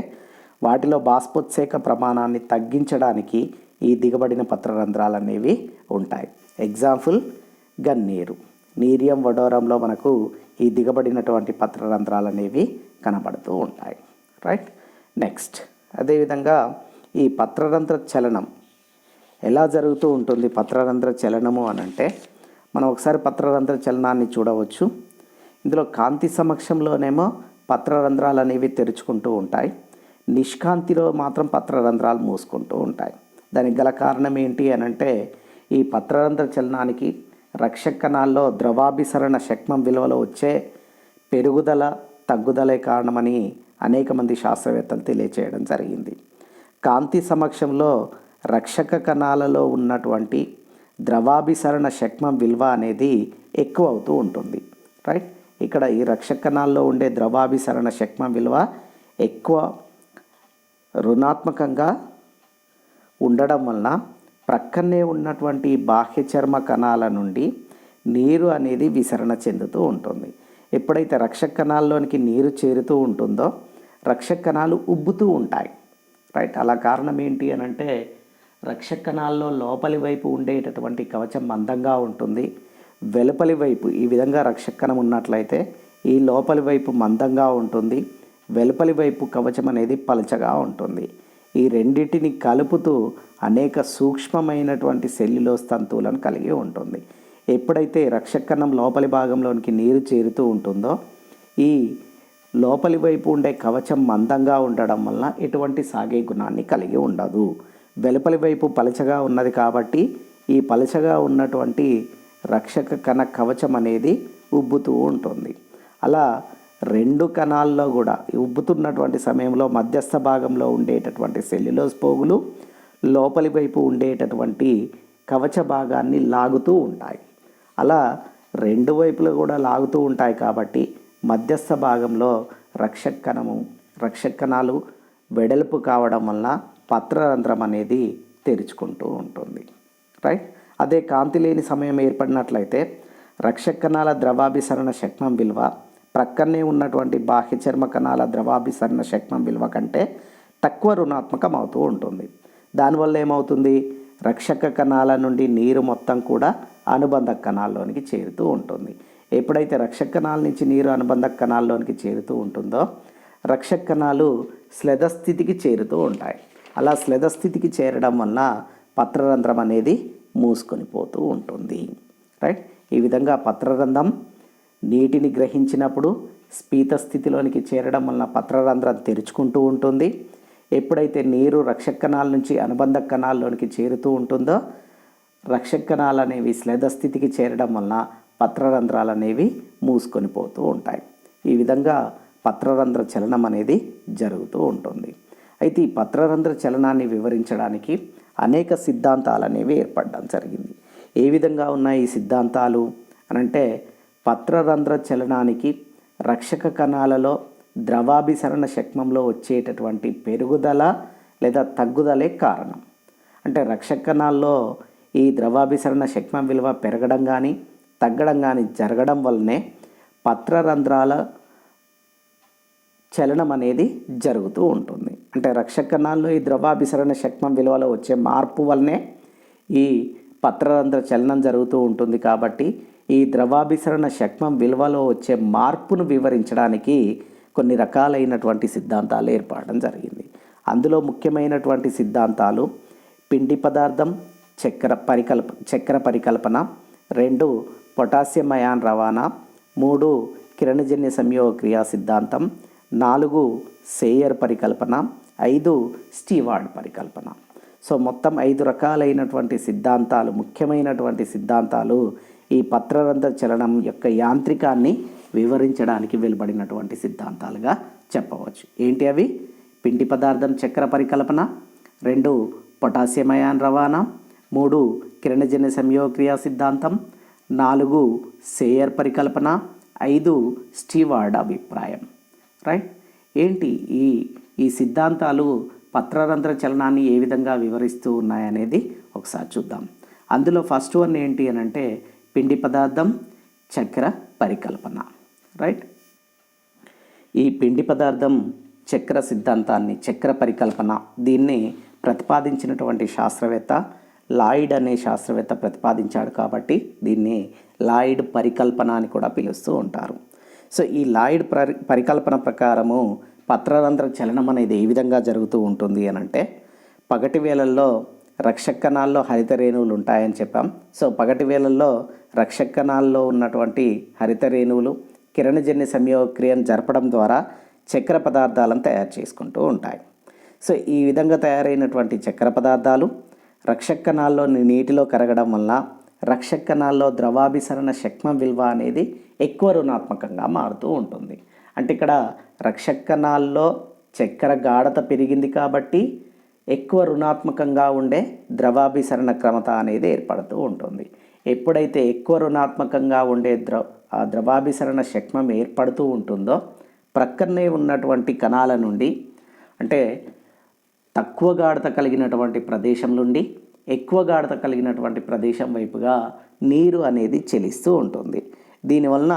వాటిలో బాష్పోత్సేక ప్రమాణాన్ని తగ్గించడానికి ఈ దిగబడిన పత్రరంధ్రాలు అనేవి ఉంటాయి. ఎగ్జాంపుల్ గన్నేరు, నీరియం వడోరంలో మనకు ఈ దిగబడినటువంటి పత్రరంధ్రాలు అనేవి కనబడుతూ ఉంటాయి. రైట్, నెక్స్ట్ అదేవిధంగా ఈ పత్రరంధ్ర చలనం ఎలా జరుగుతూ ఉంటుంది? పత్రరంధ్ర చలనము అని అంటే మనం ఒకసారి పత్రరంధ్ర చలనాన్ని చూడవచ్చు. ఇందులో కాంతి సమక్షంలోనేమో పత్రరంధ్రాలు అనేవి తెరుచుకుంటూ ఉంటాయి, నిష్కాంతిలో మాత్రం పత్రరంధ్రాలు మూసుకుంటూ ఉంటాయి. దానికి గల కారణం ఏంటి అని అంటే ఈ పత్రరంధ్ర చలనానికి రక్షక కణాల్లో ద్రవాభిసరణ శక్మం విలువలో వచ్చే పెరుగుదల తగ్గుదలే కారణమని అనేక మంది శాస్త్రవేత్తలు తెలియచేయడం జరిగింది. కాంతి సమక్షంలో రక్షక కణాలలో ఉన్నటువంటి ద్రవాభిసరణ శక్మం విలువ అనేది ఎక్కువ అవుతూ ఉంటుంది. రైట్, ఇక్కడ ఈ రక్షక కణాల్లో ఉండే ద్రవాభిసరణ శక్మం విలువ ఎక్కువ రుణాత్మకంగా ఉండడం వలన ప్రక్కనే ఉన్నటువంటి బాహ్య చర్మ కణాల నుండి నీరు అనేది విసరణ చెందుతూ ఉంటుంది. ఎప్పుడైతే రక్షక కణాల్లోనికి నీరు చేరుతూ ఉంటుందో రక్షక కణాలు ఉబ్బుతూ ఉంటాయి. రైట్, అలా కారణం ఏంటి అని అంటే రక్షక కణాల్లో లోపలి వైపు ఉండేటటువంటి కవచం మందంగా ఉంటుంది, వెలుపలి వైపు ఈ విధంగా రక్షక కణం ఉన్నట్లయితే ఈ లోపలి వైపు మందంగా ఉంటుంది, వెలుపలి వైపు కవచం అనేది పలచగా ఉంటుంది. ఈ రెండింటిని కలుపుతూ అనేక సూక్ష్మమైనటువంటి సెల్యులోజ్ తంతువులను కలిగి ఉంటుంది. ఎప్పుడైతే రక్షక కణం లోపలి భాగంలోనికి నీరు చేరుతూ ఉంటుందో ఈ లోపలి వైపు ఉండే కవచం మందంగా ఉండడం వలన ఎటువంటి సాగే గుణాన్ని కలిగి ఉండదు. వెలుపలి వైపు పలచగా ఉన్నది కాబట్టి ఈ పలచగా ఉన్నటువంటి రక్షక కణ కవచం అనేది ఉబ్బుతూ ఉంటుంది. అలా రెండు కణాల్లో కూడా ఉబ్బుతున్నటువంటి సమయంలో మధ్యస్థ భాగంలో ఉండేటటువంటి సెల్యులోజ్ పోగులు లోపలి వైపు ఉండేటటువంటి కవచ భాగాన్ని లాగుతూ ఉంటాయి. అలా రెండు వైపులు కూడా లాగుతూ ఉంటాయి కాబట్టి మధ్యస్థ భాగంలో రక్షక కణాలు వెడల్పు కావడం వలన పత్రరంధ్రం అనేది తెరుచుకుంటూ ఉంటుంది. రైట్, అదే కాంతి లేని సమయం ఏర్పడినట్లయితే రక్షక కణాల ద్రవాభిసరణ శక్మం విలువ ప్రక్కనే ఉన్నటువంటి బాహ్య చర్మ కణాల ద్రవాభిసరణ శక్మం విలువ కంటే తక్కువ రుణాత్మకం అవుతూ ఉంటుంది. దానివల్ల ఏమవుతుంది? రక్షక కణాల నుండి నీరు మొత్తం కూడా అనుబంధ కణాల్లోనికి చేరుతూ ఉంటుంది. ఎప్పుడైతే రక్షక కణాల నుంచి నీరు అనుబంధ కణాల్లోనికి చేరుతూ ఉంటుందో రక్షక కణాలు స్లెదస్థితికి చేరుతూ ఉంటాయి. అలా స్లెదస్థితికి చేరడం వలన పత్రరంధ్రం అనేది మూసుకొని పోతూ ఉంటుంది. రైట్, ఈ విధంగా పత్రరంధ్రం నీటిని గ్రహించినప్పుడు స్ఫీత స్థితిలోనికి చేరడం వలన పత్రరంధ్రం తెరుచుకుంటూ ఉంటుంది. ఎప్పుడైతే నీరు రక్షక కణాల నుంచి అనుబంధ కణాల్లోనికి చేరుతూ ఉంటుందో రక్షక కణాలు అనేవి స్లెదస్థితికి చేరడం వలన పత్రరంధ్రాలు అనేవి మూసుకొని పోతూ ఉంటాయి. ఈ విధంగా పత్రరంధ్ర చలనం అనేది జరుగుతూ ఉంటుంది. అయితే ఈ పత్రరంధ్ర చలనాన్ని వివరించడానికి అనేక సిద్ధాంతాలు అనేవి ఏర్పడడం జరిగింది. ఏ విధంగా ఉన్నాయి ఈ సిద్ధాంతాలు అనంటే పత్రరంధ్ర చలనానికి రక్షక కణాలలో ద్రవాభిసరణ శక్మంలో వచ్చేటటువంటి పెరుగుదల లేదా తగ్గుదలే కారణం. అంటే రక్షక కణాల్లో ఈ ద్రవాభిసరణ శక్మం విలువ పెరగడం కానీ తగ్గడం కానీ జరగడం వల్లనే పత్రరంధ్రాల చలనం అనేది జరుగుతూ ఉంటుంది. అంటే రక్షక కణాల్లో ఈ ద్రవాభిసరణ శక్మం విలువలో వచ్చే మార్పు వల్లనే ఈ పత్రరంధ్ర చలనం జరుగుతూ ఉంటుంది. కాబట్టి ఈ ద్రవాభిసరణ శక్మం విలువలో వచ్చే మార్పును వివరించడానికి కొన్ని రకాలైనటువంటి సిద్ధాంతాలు ఏర్పడడం జరిగింది. అందులో ముఖ్యమైనటువంటి సిద్ధాంతాలు పిండి పదార్థం చక్కెర పరికల్పన, 2 పొటాషియం అయాన్ రవాణా, 3 కిరణజన్య సంయోగ క్రియా సిద్ధాంతం, 4 సేయర్ పరికల్పన, 5 స్టీవార్డ్ పరికల్పన. సో మొత్తం 5 రకాలైనటువంటి సిద్ధాంతాలు, ముఖ్యమైనటువంటి సిద్ధాంతాలు ఈ పత్రరంధ్ర చలనం యొక్క యాంత్రికాన్ని వివరించడానికి వెలువడినటువంటి సిద్ధాంతాలుగా చెప్పవచ్చు. ఏంటి అవి? పిండి పదార్థం చక్కెర పరికల్పన, 2 పొటాషియం అయాన్ రవాణా, 3 కిరణజన్య సంయోగ క్రియా సిద్ధాంతం, 4 సేయర్ పరికల్పన, 5 స్టీవార్డ్ అభిప్రాయం. రైట్. ఏంటి ఈ సిద్ధాంతాలు పత్రరంధ్ర చలనాన్ని ఏ విధంగా వివరిస్తూ ఉన్నాయనేది ఒకసారి చూద్దాం. అందులో ఫస్ట్ వన్ ఏంటి అని అంటే పిండి పదార్థం చక్కెర పరికల్పన. రైట్. ఈ పిండి పదార్థం చక్కెర సిద్ధాంతాన్ని, చక్కెర పరికల్పన, దీన్ని ప్రతిపాదించినటువంటి శాస్త్రవేత్త లాయిడ్ అనే శాస్త్రవేత్త ప్రతిపాదించాడు కాబట్టి దీన్ని లాయిడ్ పరికల్పన అని కూడా పిలుస్తూ ఉంటారు. సో ఈ లాయిడ్ పరికల్పన ప్రకారము పత్రరంధ్ర చలనం అనేది ఏ విధంగా జరుగుతూ ఉంటుంది అని అంటే పగటి వేళల్లో రక్షక కణాల్లో హరిత రేణువులు ఉంటాయని చెప్పాం. సో పగటి వేళల్లో రక్షక కణాల్లో ఉన్నటువంటి హరిత రేణువులు కిరణజన్య సంయోగ క్రియను జరపడం ద్వారా చక్కెర పదార్థాలను తయారు చేసుకుంటూ ఉంటాయి. సో ఈ విధంగా తయారైనటువంటి చక్కెర పదార్థాలు రక్షక కణాల్లో నీటిలో కరగడం వల్ల రక్షక కణాల్లో ద్రవాభిసరణ శక్మం విలువ అనేది ఎక్కువ రుణాత్మకంగా మారుతూ ఉంటుంది. అంటే ఇక్కడ రక్షక కణాల్లో చక్కెర గాఢత పెరిగింది కాబట్టి ఎక్కువ రుణాత్మకంగా ఉండే ద్రవాభిసరణ క్రమత అనేది ఏర్పడుతూ ఉంటుంది. ఎప్పుడైతే ఎక్కువ రుణాత్మకంగా ఉండే ద్రవాభిసరణ శక్మం ఏర్పడుతూ ఉంటుందో ప్రక్కనే ఉన్నటువంటి కణాల నుండి, అంటే తక్కువ గాఢత కలిగినటువంటి ప్రదేశం నుండి ఎక్కువ గాఢత కలిగినటువంటి ప్రదేశం వైపుగా నీరు అనేది చెలిస్తూ ఉంటుంది. దీనివలన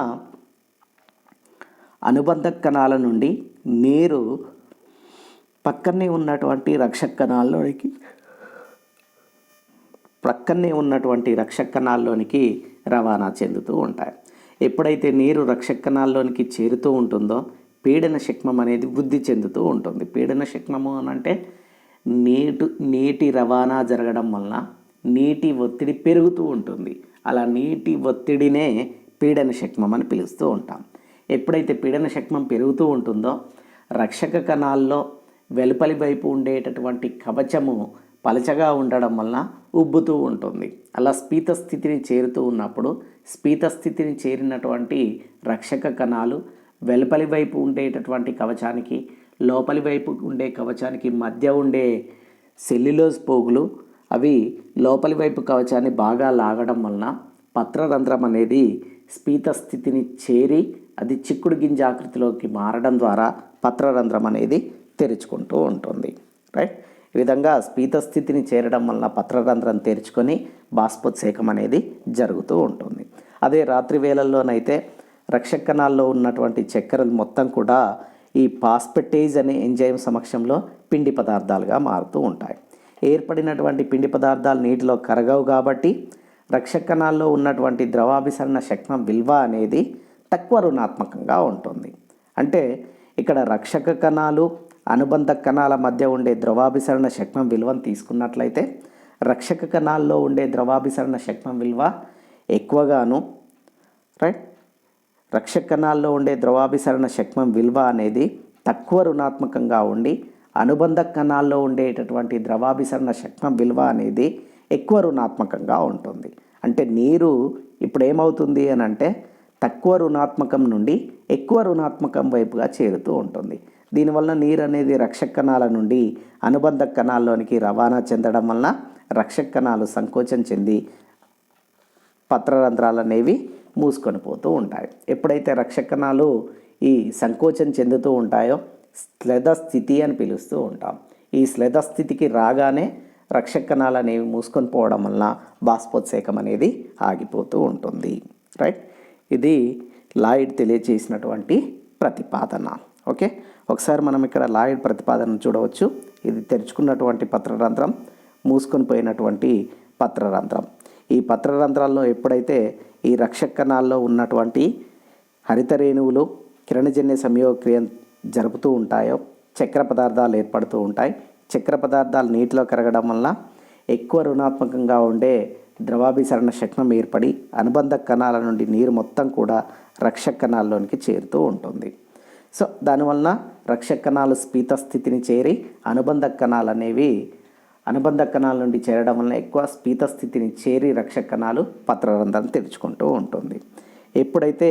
అనుబంధ కణాల నుండి నీరు ప్రక్కనే ఉన్నటువంటి రక్షక కణాల్లోనికి రవాణా చెందుతూ ఉంటాయి. ఎప్పుడైతే నీరు రక్షక కణాల్లోనికి చేరుతూ ఉంటుందో పీడన శక్మం అనేది వృద్ధి చెందుతూ ఉంటుంది. పీడన శక్మము అని అంటే నీటి రవాణా జరగడం వలన నీటి ఒత్తిడి పెరుగుతూ ఉంటుంది. అలా నీటి ఒత్తిడినే పీడన శక్మం అని పిలుస్తూ ఉంటాం. ఎప్పుడైతే పీడన శక్మం పెరుగుతూ ఉంటుందో రక్షక కణాల్లో వెలుపలి వైపు ఉండేటటువంటి కవచము పలచగా ఉండడం వలన ఉబ్బుతూ ఉంటుంది. అలా స్ఫీత స్థితిని చేరుతూ ఉన్నప్పుడు స్ఫీత స్థితిని చేరినటువంటి రక్షక కణాలు వెలుపలి వైపు ఉండేటటువంటి కవచానికి లోపలి వైపు ఉండే కవచానికి మధ్య ఉండే సెల్యులోజ్ పోగులు అవి లోపలి వైపు కవచాన్ని బాగా లాగడం వలన పత్రరంధ్రం అనేది స్ఫీత స్థితిని చేరి అది చిక్కుడు గింజ ఆకృతిలోకి మారడం ద్వారా పత్రరంధ్రం అనేది తెరుచుకుంటూ ఉంటుంది. రైట్. ఈ విధంగా స్ఫీత స్థితిని చేరడం వలన పత్రరంధ్రం తెరుచుకొని బాష్పోత్సేకం అనేది జరుగుతూ ఉంటుంది. అదే రాత్రి వేళల్లోనైతే రక్షక కణాల్లో ఉన్నటువంటి చక్కెరలు మొత్తం కూడా ఈ పాస్పెటేజ్ అనే ఎంజైమ్ సమక్షంలో పిండి పదార్థాలుగా మారుతూ ఉంటాయి. ఏర్పడినటువంటి పిండి పదార్థాలు నీటిలో కరగవు కాబట్టి రక్షక కణాల్లో ఉన్నటువంటి ద్రవాభిసరణ శక్మం విలువ అనేది తక్కువ రుణాత్మకంగా ఉంటుంది. అంటే ఇక్కడ రక్షక కణాలు అనుబంధ కణాల మధ్య ఉండే ద్రవాభిసరణ శక్మం విలువను తీసుకున్నట్లయితే రక్షక కణాల్లో ఉండే ద్రవాభిసరణ శక్మం విలువ ఎక్కువగాను, రైట్, రక్షక కణాల్లో ఉండే ద్రవాభిసరణ శక్మం విలువ అనేది తక్కువ రుణాత్మకంగా ఉండి అనుబంధ కణాల్లో ఉండేటటువంటి ద్రవాభిసరణ శక్మం విలువ అనేది ఎక్కువ రుణాత్మకంగా ఉంటుంది. అంటే నీరు ఇప్పుడు ఏమవుతుంది అని అంటే తక్కువ రుణాత్మకం నుండి ఎక్కువ రుణాత్మకం వైపుగా చేరుతూ ఉంటుంది. దీనివల్ల నీరు అనేది రక్షక కణాల నుండి అనుబంధ కణాల్లోనికి రవాణా చెందడం వలన రక్షక కణాలు సంకోచం చెంది పత్రరంధ్రాలు అనేవి మూసుకొని పోతూ ఉంటాయి. ఎప్పుడైతే రక్షక కణాలు ఈ సంకోచం చెందుతూ ఉంటాయో స్లెద స్థితి అని పిలుస్తూ ఉంటాం. ఈ శ్లేధ స్థితికి రాగానే రక్షక కణాలు అనేవి మూసుకొని పోవడం వలన బాష్పోత్సేకం అనేది ఆగిపోతూ ఉంటుంది. రైట్, ఇది లాయిడ్ తెలియచేసినటువంటి ప్రతిపాదన. ఓకే, ఒకసారి మనం ఇక్కడ లాయిడ్ ప్రతిపాదన చూడవచ్చు. ఇది తెరుచుకున్నటువంటి పత్రరంధ్రం, మూసుకొని పోయినటువంటి పత్రరంధ్రం. ఈ పత్రరంధ్రాల్లో ఎప్పుడైతే ఈ రక్షక కణాల్లో ఉన్నటువంటి హరిత రేణువులు కిరణజన్య సంయోగక్రియ జరుపుతూ ఉంటాయో చక్కెర పదార్థాలు ఏర్పడుతూ ఉంటాయి. చక్కెర పదార్థాలు నీటిలో కరగడం వల్ల ఎక్కువ రుణాత్మకంగా ఉండే ద్రవాభిసరణ శక్నం ఏర్పడి అనుబంధ కణాల నుండి నీరు మొత్తం కూడా రక్షక కణాల్లోనికి చేరుతూ ఉంటుంది. సో దానివల్ల రక్షక కణాలు స్ఫీత స్థితిని చేరి అనుబంధ కణాలు అనేవి అనుబంధ కణాల నుండి చేరడం వల్ల ఎక్కువ స్ఫీత స్థితిని చేరి రక్షక కణాలు పత్రరంధ్రం తెరుచుకుంటూ ఉంటుంది. ఎప్పుడైతే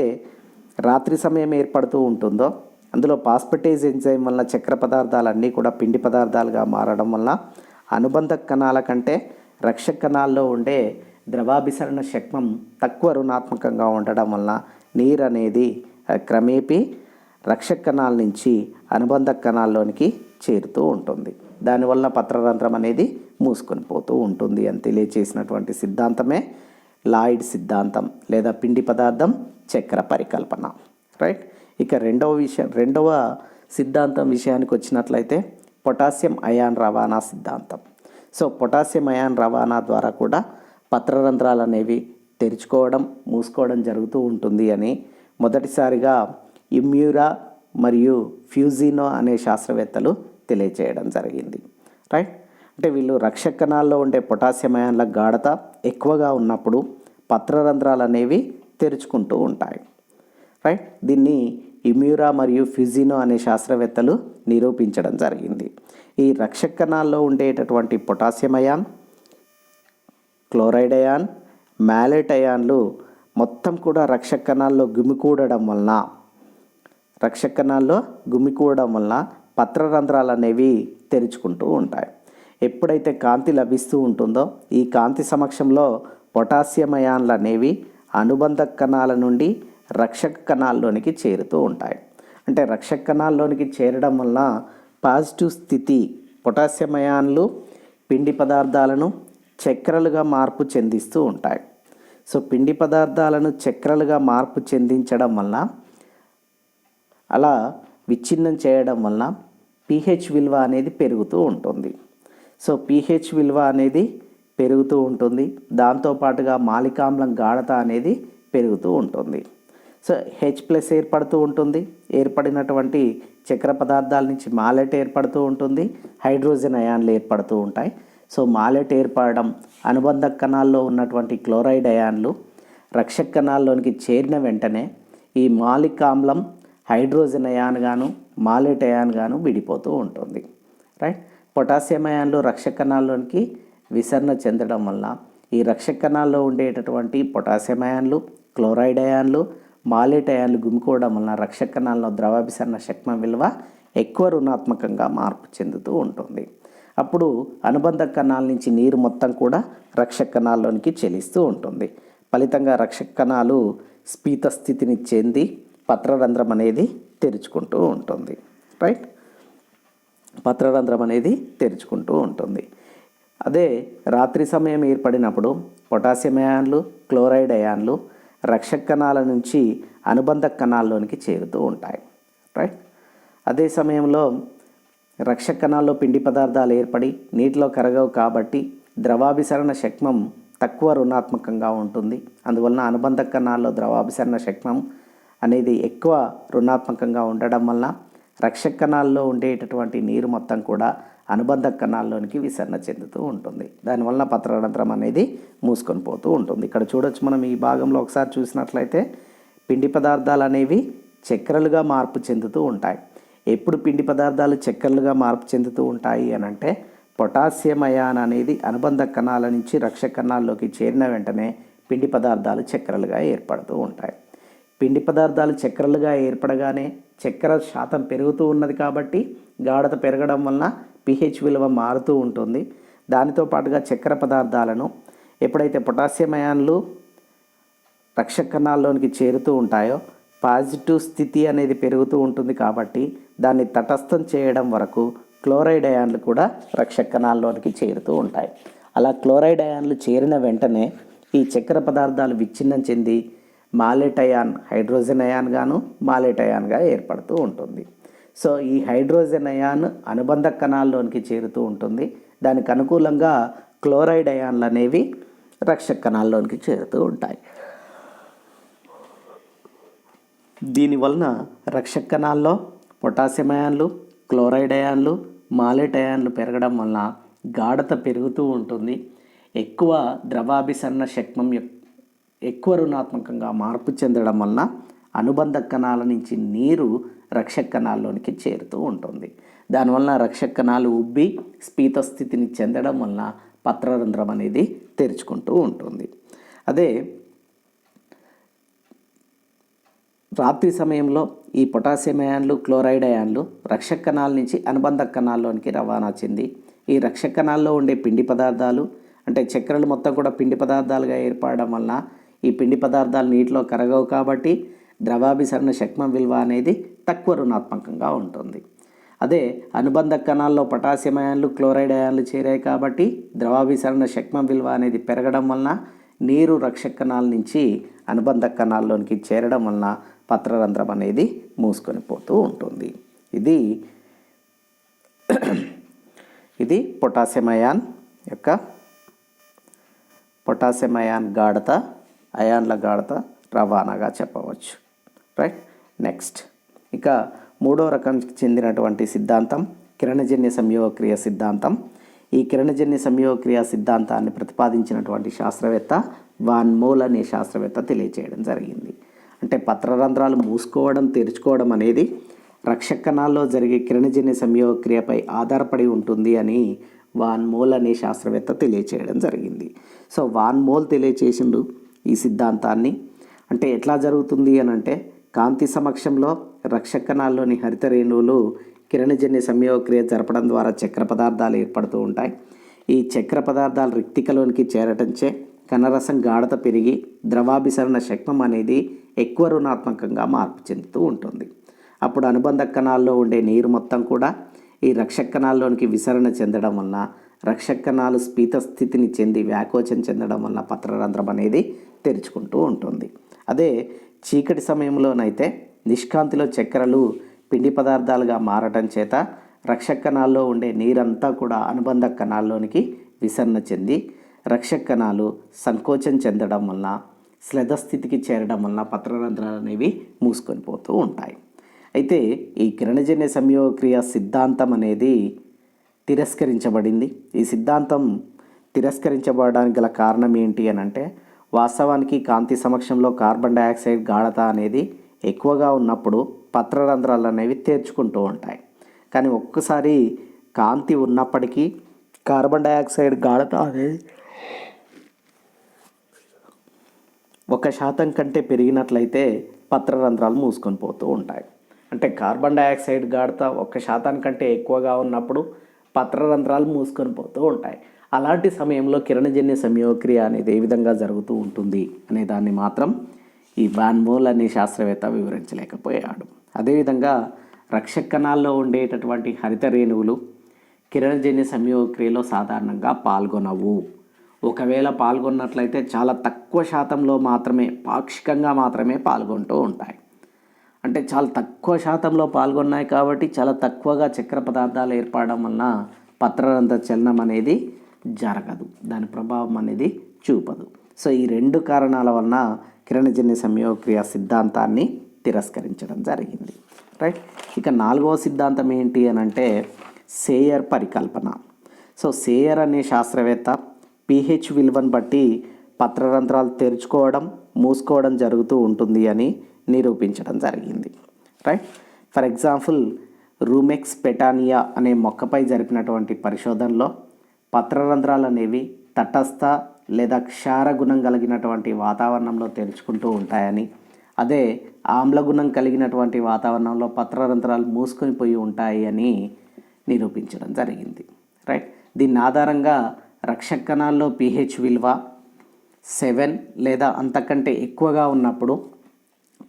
రాత్రి సమయం ఏర్పడుతూ ఉంటుందో అందులో పాస్పటేజ్ ఎంజైమ్ వల్ల చక్కెర పదార్థాలన్నీ కూడా పిండి పదార్థాలుగా మారడం వల్ల అనుబంధ కణాల కంటే రక్షక కణాల్లో ఉండే ద్రవాభిసరణ శక్నం తక్కువ రుణాత్మకంగా ఉండడం వల్ల నీరు అనేది క్రమేపీ రక్షక కణాల నుంచి అనుబంధ కణాల్లోనికి చేరుతూ ఉంటుంది. దానివల్ల పత్రరంధ్రం అనేది మూసుకొని పోతూ ఉంటుంది అని తెలియచేసినటువంటి సిద్ధాంతమే లాయిడ్ సిద్ధాంతం లేదా పిండి పదార్థం చక్కెర పరికల్పన. రైట్, ఇక రెండవ సిద్ధాంతం విషయానికి వచ్చినట్లయితే పొటాషియం అయాన్ రవాణా సిద్ధాంతం. సో పొటాషియం అయాన్ రవాణా ద్వారా కూడా పత్రరంధ్రాలు అనేవి తెరుచుకోవడం మూసుకోవడం జరుగుతూ ఉంటుంది అని మొదటిసారిగా ఇమ్యూరా మరియు ఫ్యూజినో అనే శాస్త్రవేత్తలు తెలియచేయడం జరిగింది. రైట్, అంటే వీళ్ళు రక్షక కణాల్లో ఉండే పొటాషియం అయాన్ల గాఢత ఎక్కువగా ఉన్నప్పుడు పత్రరంధ్రాలు అనేవి తెరుచుకుంటూ ఉంటాయి. రైట్, దీన్ని ఇమ్యూరా మరియు ఫ్యూజినో అనే శాస్త్రవేత్తలు నిరూపించడం జరిగింది. ఈ రక్షక కణాల్లో ఉండేటటువంటి potassium ion, chloride ion, malate అయాన్లు మొత్తం కూడా రక్షక కణాల్లో గుమికూడడం వల్ల పత్రరంధ్రాలు అనేవి తెరుచుకుంటూ ఉంటాయి. ఎప్పుడైతే కాంతి లభిస్తూ ఉంటుందో ఈ కాంతి సమక్షంలో పొటాషియం అయాన్లు అనేవి అనుబంధ కణాల నుండి రక్షక కణాల్లోనికి చేరుతూ ఉంటాయి. అంటే రక్షక కణాల్లోనికి చేరడం వల్ల పాజిటివ్ స్థితి పొటాషియం అయాన్లు పిండి పదార్థాలను చక్కెరలుగా మార్పు చెందిస్తూ ఉంటాయి. సో పిండి పదార్థాలను చక్కెరలుగా మార్పు చెందించడం వల్ల అలా విచ్ఛిన్నం చేయడం వల్ల pH విలువ అనేది పెరుగుతూ ఉంటుంది. సో pH విలువ అనేది పెరుగుతూ ఉంటుంది. దాంతోపాటుగా మాలికామ్లం గాఢత అనేది పెరుగుతూ ఉంటుంది. సో H+ ఏర్పడుతూ ఉంటుంది. ఏర్పడినటువంటి చక్కెర పదార్థాల నుంచి మాలెట్ ఏర్పడుతూ ఉంటుంది. హైడ్రోజన్ అయాన్లు ఏర్పడుతూ ఉంటాయి. సో మాలెట్ ఏర్పడడం అనుబంధ కణాల్లో ఉన్నటువంటి క్లోరైడ్ అయాన్లు రక్షక కణాల్లోనికి చేరిన వెంటనే ఈ మాలికామ్లం హైడ్రోజన్ అయాన్ గాను మాలెట్ అయాన్ గాను విడిపోతూ ఉంటుంది. రైట్, పొటాషియం అయాన్లు రక్షక కణాల్లోనికి విసరణ చెందడం వల్ల ఈ రక్షక కణాల్లో ఉండేటటువంటి పొటాషియం అయాన్లు, క్లోరైడ్ అయాన్లు, మాలెట్ అయాన్లు గుమికోవడం వలన రక్షక కణాల్లో ద్రవాభిసరణ శక్తి విలువ ఎక్కువ రుణాత్మకంగా మార్పు చెందుతూ ఉంటుంది. అప్పుడు అనుబంధ కణాల నుంచి నీరు మొత్తం కూడా రక్షక కణాల్లోనికి చెలిస్తూ ఉంటుంది. ఫలితంగా రక్షక కణాలు స్ఫీత స్థితిని చెంది పత్రరంధ్రం అనేది తెరుచుకుంటూ ఉంటుంది. రైట్, పత్రరంధ్రం అనేది తెరుచుకుంటూ ఉంటుంది. అదే రాత్రి సమయం ఏర్పడినప్పుడు పొటాషియం అయాన్లు, క్లోరైడ్ అయాన్లు రక్షక కణాల నుంచి అనుబంధ కణాల్లోనికి చేరుతూ ఉంటాయి. రైట్, అదే సమయంలో రక్షక కణాల్లో పిండి పదార్థాలు ఏర్పడి నీటిలో కరగవు కాబట్టి ద్రవాభిసరణ శక్మం తక్కువ రుణాత్మకంగా ఉంటుంది. అందువలన అనుబంధ కణాల్లో ద్రవాభిసరణ శక్మం అనేది ఎక్కువ రుణాత్మకంగా ఉండడం వలన రక్షక కణాల్లో ఉండేటటువంటి నీరు మొత్తం కూడా అనుబంధ కణాల్లోనికి విసరణ చెందుతూ ఉంటుంది. దానివల్ల పత్రరంధ్రం అనేది మూసుకొని పోతూ ఉంటుంది. ఇక్కడ చూడొచ్చు మనం ఈ భాగంలో ఒకసారి చూసినట్లయితే పిండి పదార్థాలు అనేవి చక్కెరలుగా మార్పు చెందుతూ ఉంటాయి. ఎప్పుడు పిండి పదార్థాలు చక్కెరలుగా మార్పు చెందుతూ ఉంటాయి అని అంటే పొటాషియం అయాన్ అనేది అనుబంధ కణాల నుంచి రక్షక కణాల్లోకి చేరిన వెంటనే పిండి పదార్థాలు చక్కెరలుగా ఏర్పడుతూ ఉంటాయి. పిండి పదార్థాలు చక్కెరలుగా ఏర్పడగానే చక్కెర శాతం పెరుగుతూ ఉన్నది కాబట్టి గాఢత పెరగడం వలన pH విలువ మారుతూ ఉంటుంది. దానితో పాటుగా చక్కెర పదార్థాలను ఎప్పుడైతే పొటాషియం అయాన్లు రక్షక కణాల్లోనికి చేరుతూ ఉంటాయో పాజిటివ్ స్థితి అనేది పెరుగుతూ ఉంటుంది కాబట్టి దాన్ని తటస్థం చేయడం వరకు క్లోరైడ్ అయాన్లు కూడా రక్షక కణాల్లోనికి చేరుతూ ఉంటాయి. అలా క్లోరైడ్ అయాన్లు చేరిన వెంటనే ఈ చక్కెర పదార్థాలు విచ్ఛిన్నం చెంది మాలెట్ అయాన్ హైడ్రోజన్ అయాన్ గాను మాలెట్ అయాన్గా ఏర్పడుతూ ఉంటుంది. సో ఈ హైడ్రోజన్ అయాన్ అనుబంధ కణాల్లోనికి చేరుతూ ఉంటుంది. దానికి అనుకూలంగా క్లోరైడ్ అయాన్లు అనేవి రక్షక కణాల్లోనికి చేరుతూ ఉంటాయి. దీనివలన రక్షక కణాల్లో పొటాషియం అయాన్లు, క్లోరైడ్ అయాన్లు, మాలెట్ అయాన్లు పెరగడం వలన గాఢత పెరుగుతూ ఉంటుంది. ఎక్కువ ద్రవాభిసరణ శక్మం ఎక్కువ రుణాత్మకంగా మార్పు చెందడం వలన అనుబంధ కణాల నుంచి నీరు రక్షక కణాల్లోనికి చేరుతూ ఉంటుంది. దానివలన రక్షక కణాలు ఉబ్బి స్ఫీత స్థితిని చెందడం వలన పత్రరంధ్రం అనేది తెరుచుకుంటూ ఉంటుంది. అదే రాత్రి సమయంలో ఈ పొటాషియం అయాన్లు, క్లోరైడ్ అయాన్లు రక్షక కణాల నుంచి అనుబంధ కణాల్లోనికి రవాణా చెంది ఈ రక్షక కణాల్లో ఉండే పిండి పదార్థాలు అంటే చక్కెరలు మొత్తం కూడా పిండి పదార్థాలుగా ఏర్పడడం వలన ఈ పిండి పదార్థాలు నీటిలో కరగవు కాబట్టి ద్రవాభిసరణ శక్మం విలువ అనేది తక్కువ రుణాత్మకంగా ఉంటుంది. అదే అనుబంధ కణాల్లో పొటాషియం అయాన్లు, క్లోరైడ్ అయాన్లు చేరాయి కాబట్టి ద్రవాభిసరణ శక్మం విలువ అనేది పెరగడం వలన నీరు రక్షక కణాల నుంచి అనుబంధ కణాల్లోనికి చేరడం వలన పత్రరంధ్రం అనేది మూసుకొని పోతూ ఉంటుంది. ఇది పొటాషియం అయాన్ యొక్క పొటాషియం అయాన్ గాఢత, అయాన్ల గాఢత రవాణాగా చెప్పవచ్చు. రైట్. నెక్స్ట్ ఇక మూడో రకానికి చెందినటువంటి సిద్ధాంతం కిరణజన్య సంయోగక్రియ సిద్ధాంతం. ఈ కిరణజన్య సంయోగక్రియ సిద్ధాంతాన్ని ప్రతిపాదించినటువంటి శాస్త్రవేత్త వాన్ మోల్ అనే శాస్త్రవేత్త తెలియచేయడం జరిగింది. అంటే పత్రరంధ్రాలు మూసుకోవడం, తెరుచుకోవడం అనేది రక్షక కణాల్లో జరిగే కిరణజన్య సంయోగక్రియపై ఆధారపడి ఉంటుంది అని వాన్ మోల్ అనే శాస్త్రవేత్త తెలియచేయడం జరిగింది. సో వాన్ మోల్ తెలియచేసిండు ఈ సిద్ధాంతాన్ని. అంటే ఎట్లా జరుగుతుంది అని అంటే కాంతి సమక్షంలో రక్షక కణాల్లోని హరిత రేణువులు కిరణజన్య సంయోగక్రియ జరపడం ద్వారా చక్కెర పదార్థాలు ఏర్పడుతూ ఉంటాయి. ఈ చక్కెర పదార్థాలు రిక్తికలోనికి చేరటంచే కణరసం గాఢత పెరిగి ద్రవాభిసరణ శక్మం అనేది ఎక్కువ రుణాత్మకంగా మార్పు చెందుతూ ఉంటుంది. అప్పుడు అనుబంధ కణాల్లో ఉండే నీరు మొత్తం కూడా ఈ రక్షక కణాల్లోనికి విసరణ చెందడం వలన రక్షక కణాలు స్ఫీత స్థితిని చెంది వ్యాకోచం చెందడం వలన పత్రరంధ్రం అనేది తెరుచుకుంటూ ఉంటుంది. అదే చీకటి సమయంలోనైతే నిష్కాంతిలో చక్కెరలు పిండి పదార్థాలుగా మారటం చేత రక్షక కణాల్లో ఉండే నీరంతా కూడా అనుబంధ కణాల్లోనికి విసరణ చెంది రక్షక కణాలు సంకోచం చెందడం వలన స్లెద స్థితికి చేరడం వలన పత్రరంధ్రాలు అనేవి మూసుకొని పోతూ ఉంటాయి. అయితే ఈ కిరణజన్య సంయోగక్రియ సిద్ధాంతం అనేది తిరస్కరించబడింది. ఈ సిద్ధాంతం తిరస్కరించబడడానికి గల కారణం ఏంటి అని అంటే వాస్తవానికి కాంతి సమక్షంలో కార్బన్ డయాక్సైడ్ గాఢత అనేది ఎక్కువగా ఉన్నప్పుడు పత్రరంధ్రాలు అనేవి తెరుచుకుంటూ ఉంటాయి. కానీ ఒక్కసారి కాంతి ఉన్నప్పటికీ కార్బన్ డయాక్సైడ్ గాఢత అనేది 1% కంటే పెరిగినట్లయితే పత్రరంధ్రాలు మూసుకొని పోతూ ఉంటాయి. అంటే కార్బన్ డయాక్సైడ్ గాఢత 1% కంటే ఎక్కువగా ఉన్నప్పుడు పత్రరంధ్రాలు మూసుకొని పోతూ ఉంటాయి. అలాంటి సమయంలో కిరణజన్య సంయోగక్రియ అనేది ఏ విధంగా జరుగుతూ ఉంటుంది అనే దాన్ని మాత్రం ఈ వాన్ మోల్ అనే శాస్త్రవేత్త వివరించలేకపోయాడు. అదేవిధంగా రక్షక కణాల్లో ఉండేటటువంటి హరిత రేణువులు కిరణజన్య సంయోగక్రియలో సాధారణంగా పాల్గొనవు. ఒకవేళ పాల్గొన్నట్లయితే చాలా తక్కువ శాతంలో మాత్రమే, పాక్షికంగా మాత్రమే పాల్గొంటూ ఉంటాయి. అంటే చాలా తక్కువ శాతంలో పాల్గొన్నాయి కాబట్టి చాలా తక్కువగా చక్కెర పదార్థాలు ఏర్పడడం వలన పత్రరంధ్ర చలనం అనేది జరగదు, దాని ప్రభావం అనేది చూపదు. సో ఈ 2 కారణాల వలన కిరణజన్య సంయోగక్రియ సిద్ధాంతాన్ని తిరస్కరించడం జరిగింది. రైట్. ఇక 4వ సిద్ధాంతం ఏంటి అని అంటే సేయర్ పరికల్పన. సో సేయర్ అనే శాస్త్రవేత్త pH విలువను బట్టి పత్రరంధ్రాలు తెరుచుకోవడం, మూసుకోవడం జరుగుతూ ఉంటుంది అని నిరూపించడం జరిగింది. రైట్. ఫర్ ఎగ్జాంపుల్ రూమెక్స్ పెటానియా అనే మొక్కపై జరిపినటువంటి పరిశోధనలో పత్రరంధ్రాలు అనేవి తటస్థ లేదా క్షార గుణం కలిగినటువంటి వాతావరణంలో తెరుచుకుంటూ ఉంటాయని, అదే ఆమ్లగుణం కలిగినటువంటి వాతావరణంలో పత్రరంధ్రాలు మూసుకొని పోయి ఉంటాయి అని నిరూపించడం జరిగింది. రైట్. దీని ఆధారంగా రక్షక కణాల్లో pH విలువ 7 లేదా అంతకంటే ఎక్కువగా ఉన్నప్పుడు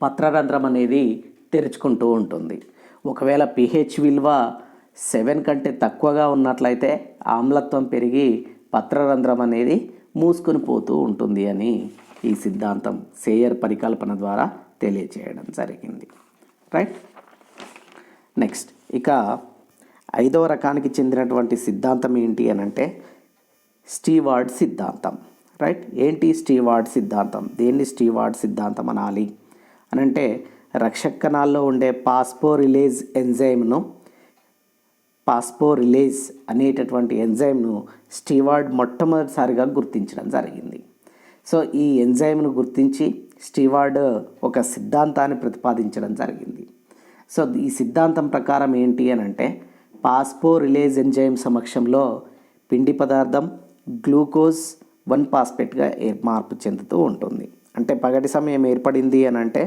పత్రరంధ్రం అనేది తెరుచుకుంటూ ఉంటుంది. ఒకవేళ pH విలువ 7 కంటే తక్కువగా ఉన్నట్లయితే ఆమ్లత్వం పెరిగి పత్రరంధ్రం అనేది మూసుకొని పోతూ ఉంటుంది అని ఈ సిద్ధాంతం సేయర్ పరికల్పన ద్వారా తెలియచేయడం జరిగింది. రైట్. నెక్స్ట్ ఇక 5వ రకానికి చెందినటువంటి సిద్ధాంతం ఏంటి అని అంటే స్టీవార్డ్ సిద్ధాంతం. రైట్. ఏంటి స్టీవార్డ్ సిద్ధాంతం? దేన్ని స్టీవార్డ్ సిద్ధాంతం అనాలి అని అంటే రక్షక కణాల్లో ఉండే పాస్పోరిలేజ్ అనేటటువంటి ఎంజైమ్ను స్టీవార్డ్ మొట్టమొదటిసారిగా గుర్తించడం జరిగింది. సో ఈ ఎంజైమ్ను గుర్తించి స్టీవార్డ్ ఒక సిద్ధాంతాన్ని ప్రతిపాదించడం జరిగింది. సో ఈ సిద్ధాంతం ప్రకారం ఏంటి అని అంటే పాస్పోరిలేజ్ ఎంజైమ్ సమక్షంలో పిండి పదార్థం గ్లూకోజ్ 1-ఫాస్ఫేట్గా మార్పు చెందుతూ ఉంటుంది. అంటే పగటి సమయం ఏర్పడింది అని అంటే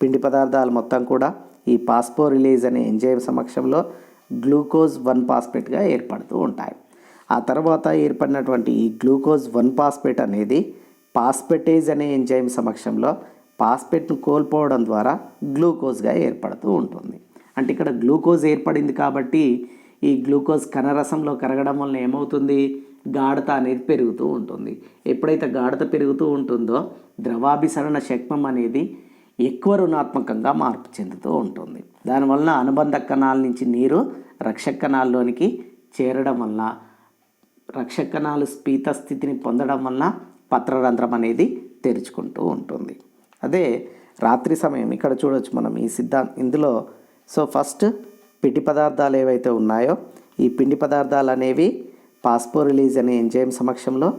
పిండి పదార్థాలు మొత్తం కూడా ఈ పాస్పోరిలేజ్ అనే ఎంజైమ్ సమక్షంలో గ్లూకోజ్ 1-ఫాస్ఫేట్గా ఏర్పడుతూ ఉంటాయి. ఆ తర్వాత ఏర్పడినటువంటి ఈ గ్లూకోజ్ 1-ఫాస్ఫేట్ అనేది పాస్పెటేజ్ అనే ఎంజైమ్ సమక్షంలో పాస్పెట్ను కోల్పోవడం ద్వారా గ్లూకోజ్గా ఏర్పడుతూ ఉంటుంది. అంటే ఇక్కడ గ్లూకోజ్ ఏర్పడింది కాబట్టి ఈ గ్లూకోజ్ కణరసంలో కరగడం వల్ల ఏమవుతుంది? గాఢత అనేది పెరుగుతూ ఉంటుంది. ఎప్పుడైతే గాఢత పెరుగుతూ ఉంటుందో ద్రవాభిసరణ శక్మం అనేది ఎక్కువ రుణాత్మకంగా మార్పు చెందుతూ ఉంటుంది. దానివల్ల అనుబంధ కణాల నుంచి నీరు రక్షక కణాల్లోనికి చేరడం వల్ల రక్షక కణాలు స్ఫీత స్థితిని పొందడం వల్ల పత్రరంధ్రం అనేది తెరుచుకుంటూ ఉంటుంది. అదే రాత్రి సమయం ఇక్కడ చూడవచ్చు మనం ఈ ఇందులో సో ఫస్ట్ పిండి పదార్థాలు ఏవైతే ఉన్నాయో ఈ పిండి పదార్థాలు అనేవి పాస్పోరిలేజ్ అనే ఎంజైమ్ సమక్షంలో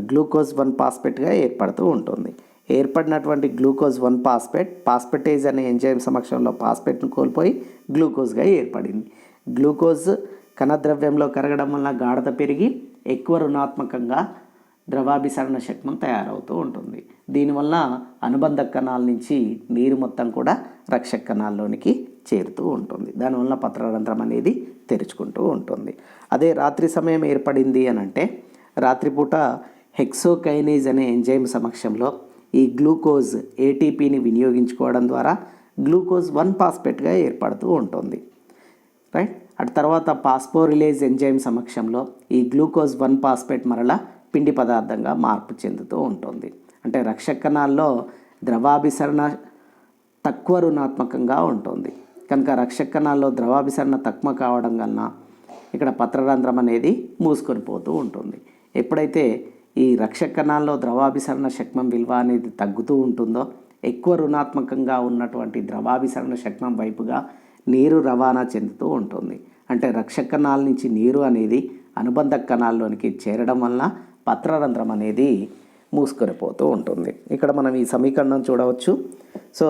గ్లూకోజ్ 1-ఫాస్ఫేట్గా ఏర్పడుతూ ఉంటుంది. ఏర్పడినటువంటి గ్లూకోజ్ 1-ఫాస్ఫేట్ పాస్పెటేజ్ అనే ఎంజైమ్ సమక్షంలో పాస్పేట్ను కోల్పోయి గ్లూకోజ్గా ఏర్పడింది. గ్లూకోజ్ కణద్రవ్యంలో కరగడం వల్ల గాఢత పెరిగి ఎక్కువ రుణాత్మకంగా ద్రవాభిసరణ శక్మం తయారవుతూ ఉంటుంది. దీనివల్ల అనుబంధ కణాల నుంచి నీరు మొత్తం కూడా రక్షక కణాల్లోనికి చేరుతూ ఉంటుంది. దానివల్ల పత్రరంధ్రం అనేది తెరుచుకుంటూ ఉంటుంది. అదే రాత్రి సమయం ఏర్పడింది అని అంటే రాత్రిపూట హెక్సోకైనేజ్ అనే ఎంజైమ్ సమక్షంలో ఈ గ్లూకోజ్ ఏటీపీని వినియోగించుకోవడం ద్వారా గ్లూకోజ్ 1-ఫాస్ఫేట్గా ఏర్పడుతూ ఉంటుంది. రైట్. అటు తర్వాత పాస్పోరిలేజ్ ఎంజైమ్ సమక్షంలో ఈ గ్లూకోజ్ 1-ఫాస్ఫేట్ మరలా పిండి పదార్థంగా మార్పు చెందుతూ ఉంటుంది. అంటే రక్షక కణాల్లో ద్రవాభిసరణ తక్కువ రుణాత్మకంగా ఉంటుంది కనుక రక్షక కణాల్లో ద్రవాభిసరణ తక్కువ కావడం వలన ఇక్కడ పత్రరంధ్రం అనేది మూసుకొని పోతూ ఉంటుంది. ఎప్పుడైతే ఈ రక్షక కణాల్లో ద్రవాభిసరణ శక్మం విలువ అనేది తగ్గుతూ ఉంటుందో ఎక్కువ రుణాత్మకంగా ఉన్నటువంటి ద్రవాభిసరణ శక్మం వైపుగా నీరు రవాణా చెందుతూ ఉంటుంది. అంటే రక్షక కణాల నుంచి నీరు అనేది అనుబంధ కణాల్లోనికి చేరడం వలన పత్రరంధ్రం అనేది మూసుకొని పోతూ ఉంటుంది. ఇక్కడ మనం ఈ సమీకరణం చూడవచ్చు. సో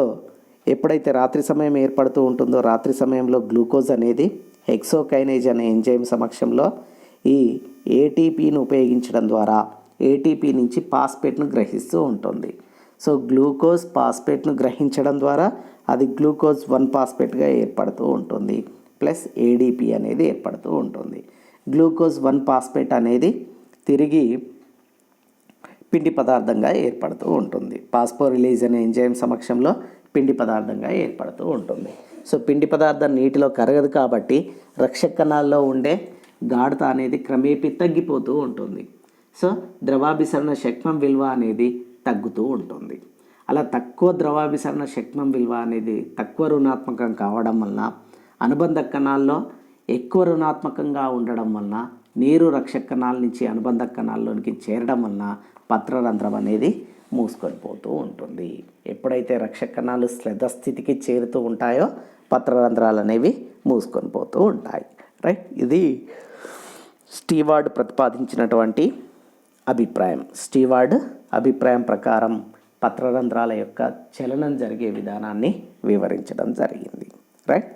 ఎప్పుడైతే రాత్రి సమయం ఏర్పడుతూ ఉంటుందో రాత్రి సమయంలో గ్లూకోజ్ అనేది హెక్సోకైనేజ్ అనే ఎంజైమ్ సమక్షంలో ఈ ఏటీపీని ఉపయోగించడం ద్వారా ఏటీపీ నుంచి పాస్పేట్ను గ్రహిస్తూ ఉంటుంది. సో గ్లూకోజ్ పాస్పేట్ను గ్రహించడం ద్వారా అది గ్లూకోజ్ 1-ఫాస్ఫేట్గా ఏర్పడుతూ ఉంటుంది ప్లస్ ఏడీపీ అనేది ఏర్పడుతూ ఉంటుంది. గ్లూకోజ్ 1-ఫాస్ఫేట్ అనేది తిరిగి పిండి పదార్థంగా ఏర్పడుతూ ఉంటుంది. పాస్పోరిలేజ్ అనే ఎంజైమ్ సమక్షంలో పిండి పదార్థంగా ఏర్పడుతూ ఉంటుంది. సో పిండి పదార్థం నీటిలో కరగదు కాబట్టి రక్షక కణాల్లో ఉండే గాఢత అనేది క్రమేపీ తగ్గిపోతూ ఉంటుంది. సో ద్రవాభిసరణ శక్మం విలువ అనేది తగ్గుతూ ఉంటుంది. అలా తక్కువ ద్రవాభిసరణ శక్మం విలువ అనేది తక్కువ రుణాత్మకం కావడం వలన అనుబంధ కణాల్లో ఎక్కువ రుణాత్మకంగా ఉండడం వలన నీరు రక్షక కణాల నుంచి అనుబంధ కణాల్లోనికి చేరడం వలన పత్రరంధ్రం అనేది మూసుకొని పోతూ ఉంటుంది. ఎప్పుడైతే రక్షక కణాలు స్థితికి చేరుతూ ఉంటాయో పత్రరంధ్రాలు అనేవి మూసుకొని పోతూ ఉంటాయి. రైట్. ఇది స్టీవార్డ్ ప్రతిపాదించినటువంటి అభిప్రాయం. స్టీవార్డ్ అభిప్రాయం ప్రకారం పత్రరంధ్రాల యొక్క చలనం జరిగే విధానాన్ని వివరించడం జరిగింది. రైట్.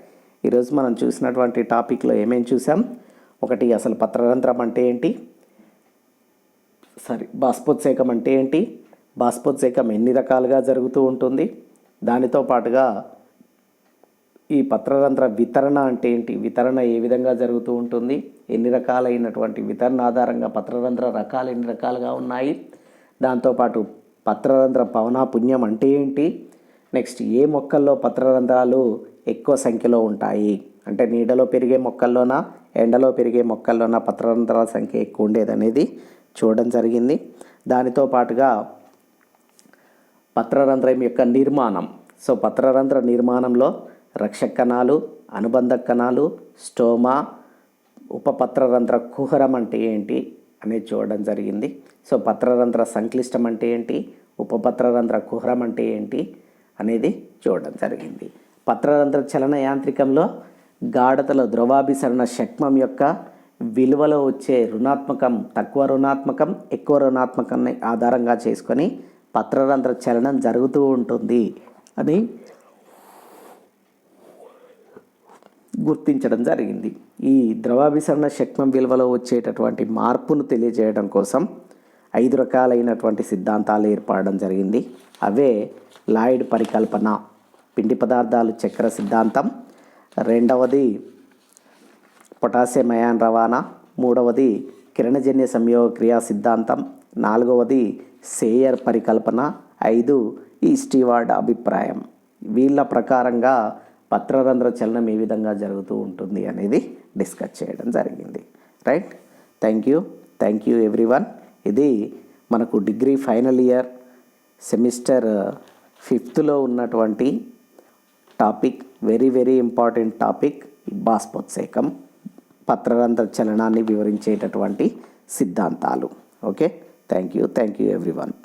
ఈరోజు మనం చూసినటువంటి టాపిక్లో ఏమేమి చూసాం? ఒకటి, అసలు పత్రరంధ్రం అంటే ఏంటి, బాష్పోత్సేకం అంటే ఏంటి, బాష్పోత్సేకం ఎన్ని రకాలుగా జరుగుతూ ఉంటుంది, దానితో పాటుగా ఈ పత్రరంధ్ర వితరణ అంటే ఏంటి, వితరణ ఏ విధంగా జరుగుతూ ఉంటుంది, ఎన్ని రకాలైనటువంటి వితరణ ఆధారంగా పత్రరంధ్ర రకాలు ఎన్ని రకాలుగా ఉన్నాయి, దాంతోపాటు పత్రరంధ్ర పవనాపుణ్యం అంటే ఏంటి, నెక్స్ట్ ఏ మొక్కల్లో పత్రరంధ్రాలు ఎక్కువ సంఖ్యలో ఉంటాయి. అంటే నీడలో పెరిగే మొక్కల్లోన, ఎండలో పెరిగే మొక్కల్లోన పత్రరంధ్రాల సంఖ్య ఎక్కువ ఉండేదనేది చూడడం జరిగింది. దానితో పాటుగా పత్రరంధ్రం యొక్క నిర్మాణం. సో పత్రరంధ్ర నిర్మాణంలో రక్షక కణాలు, అనుబంధ కణాలు, స్టోమా, ఉపపత్రరంధ్ర కుహరం అంటే ఏంటి అనేది చూడడం జరిగింది. సో పత్రరంధ్ర సంక్లిష్టం అంటే ఏంటి, ఉపపత్రరంధ్ర కుహరం అంటే ఏంటి అనేది చూడడం జరిగింది. పత్రరంధ్ర చలన యాంత్రికంలో గాఢతలో ద్రవాభిసరణ షట్మం యొక్క విలువలో వచ్చే రుణాత్మకం, తక్కువ రుణాత్మకం, ఎక్కువ రుణాత్మకాన్ని ఆధారంగా చేసుకొని పత్రరంధ్ర చలనం జరుగుతూ ఉంటుంది అని గుర్తించడం జరిగింది. ఈ ద్రవాభిసరణ షట్మం విలువలో వచ్చేటటువంటి మార్పును తెలియజేయడం కోసం 5 రకాలైనటువంటి సిద్ధాంతాలు ఏర్పడడం జరిగింది. అవే లాయిడ్ పరికల్పన, పిండి పదార్థాలు చక్ర సిద్ధాంతం, రెండవది పొటాషియం అయాన్ రవాణా, మూడవది కిరణజన్య సంయోగ క్రియా సిద్ధాంతం, నాలుగవది సేయర్ పరికల్పన, 5 ఈ స్టీవార్డ్ అభిప్రాయం. వీళ్ళ ప్రకారంగా పత్రరంధ్ర చలనం ఏ విధంగా జరుగుతూ ఉంటుంది అనేది డిస్కస్ చేయడం జరిగింది. Right, thank you everyone. ఇది మనకు degree final year semester 5th ఉన్నటువంటి టాపిక్, వెరీ ఇంపార్టెంట్ టాపిక్ బాష్పోత్సేకం, పత్రరంధ్ర చలనాన్ని వివరించేటటువంటి సిద్ధాంతాలు. Okay, thank you everyone.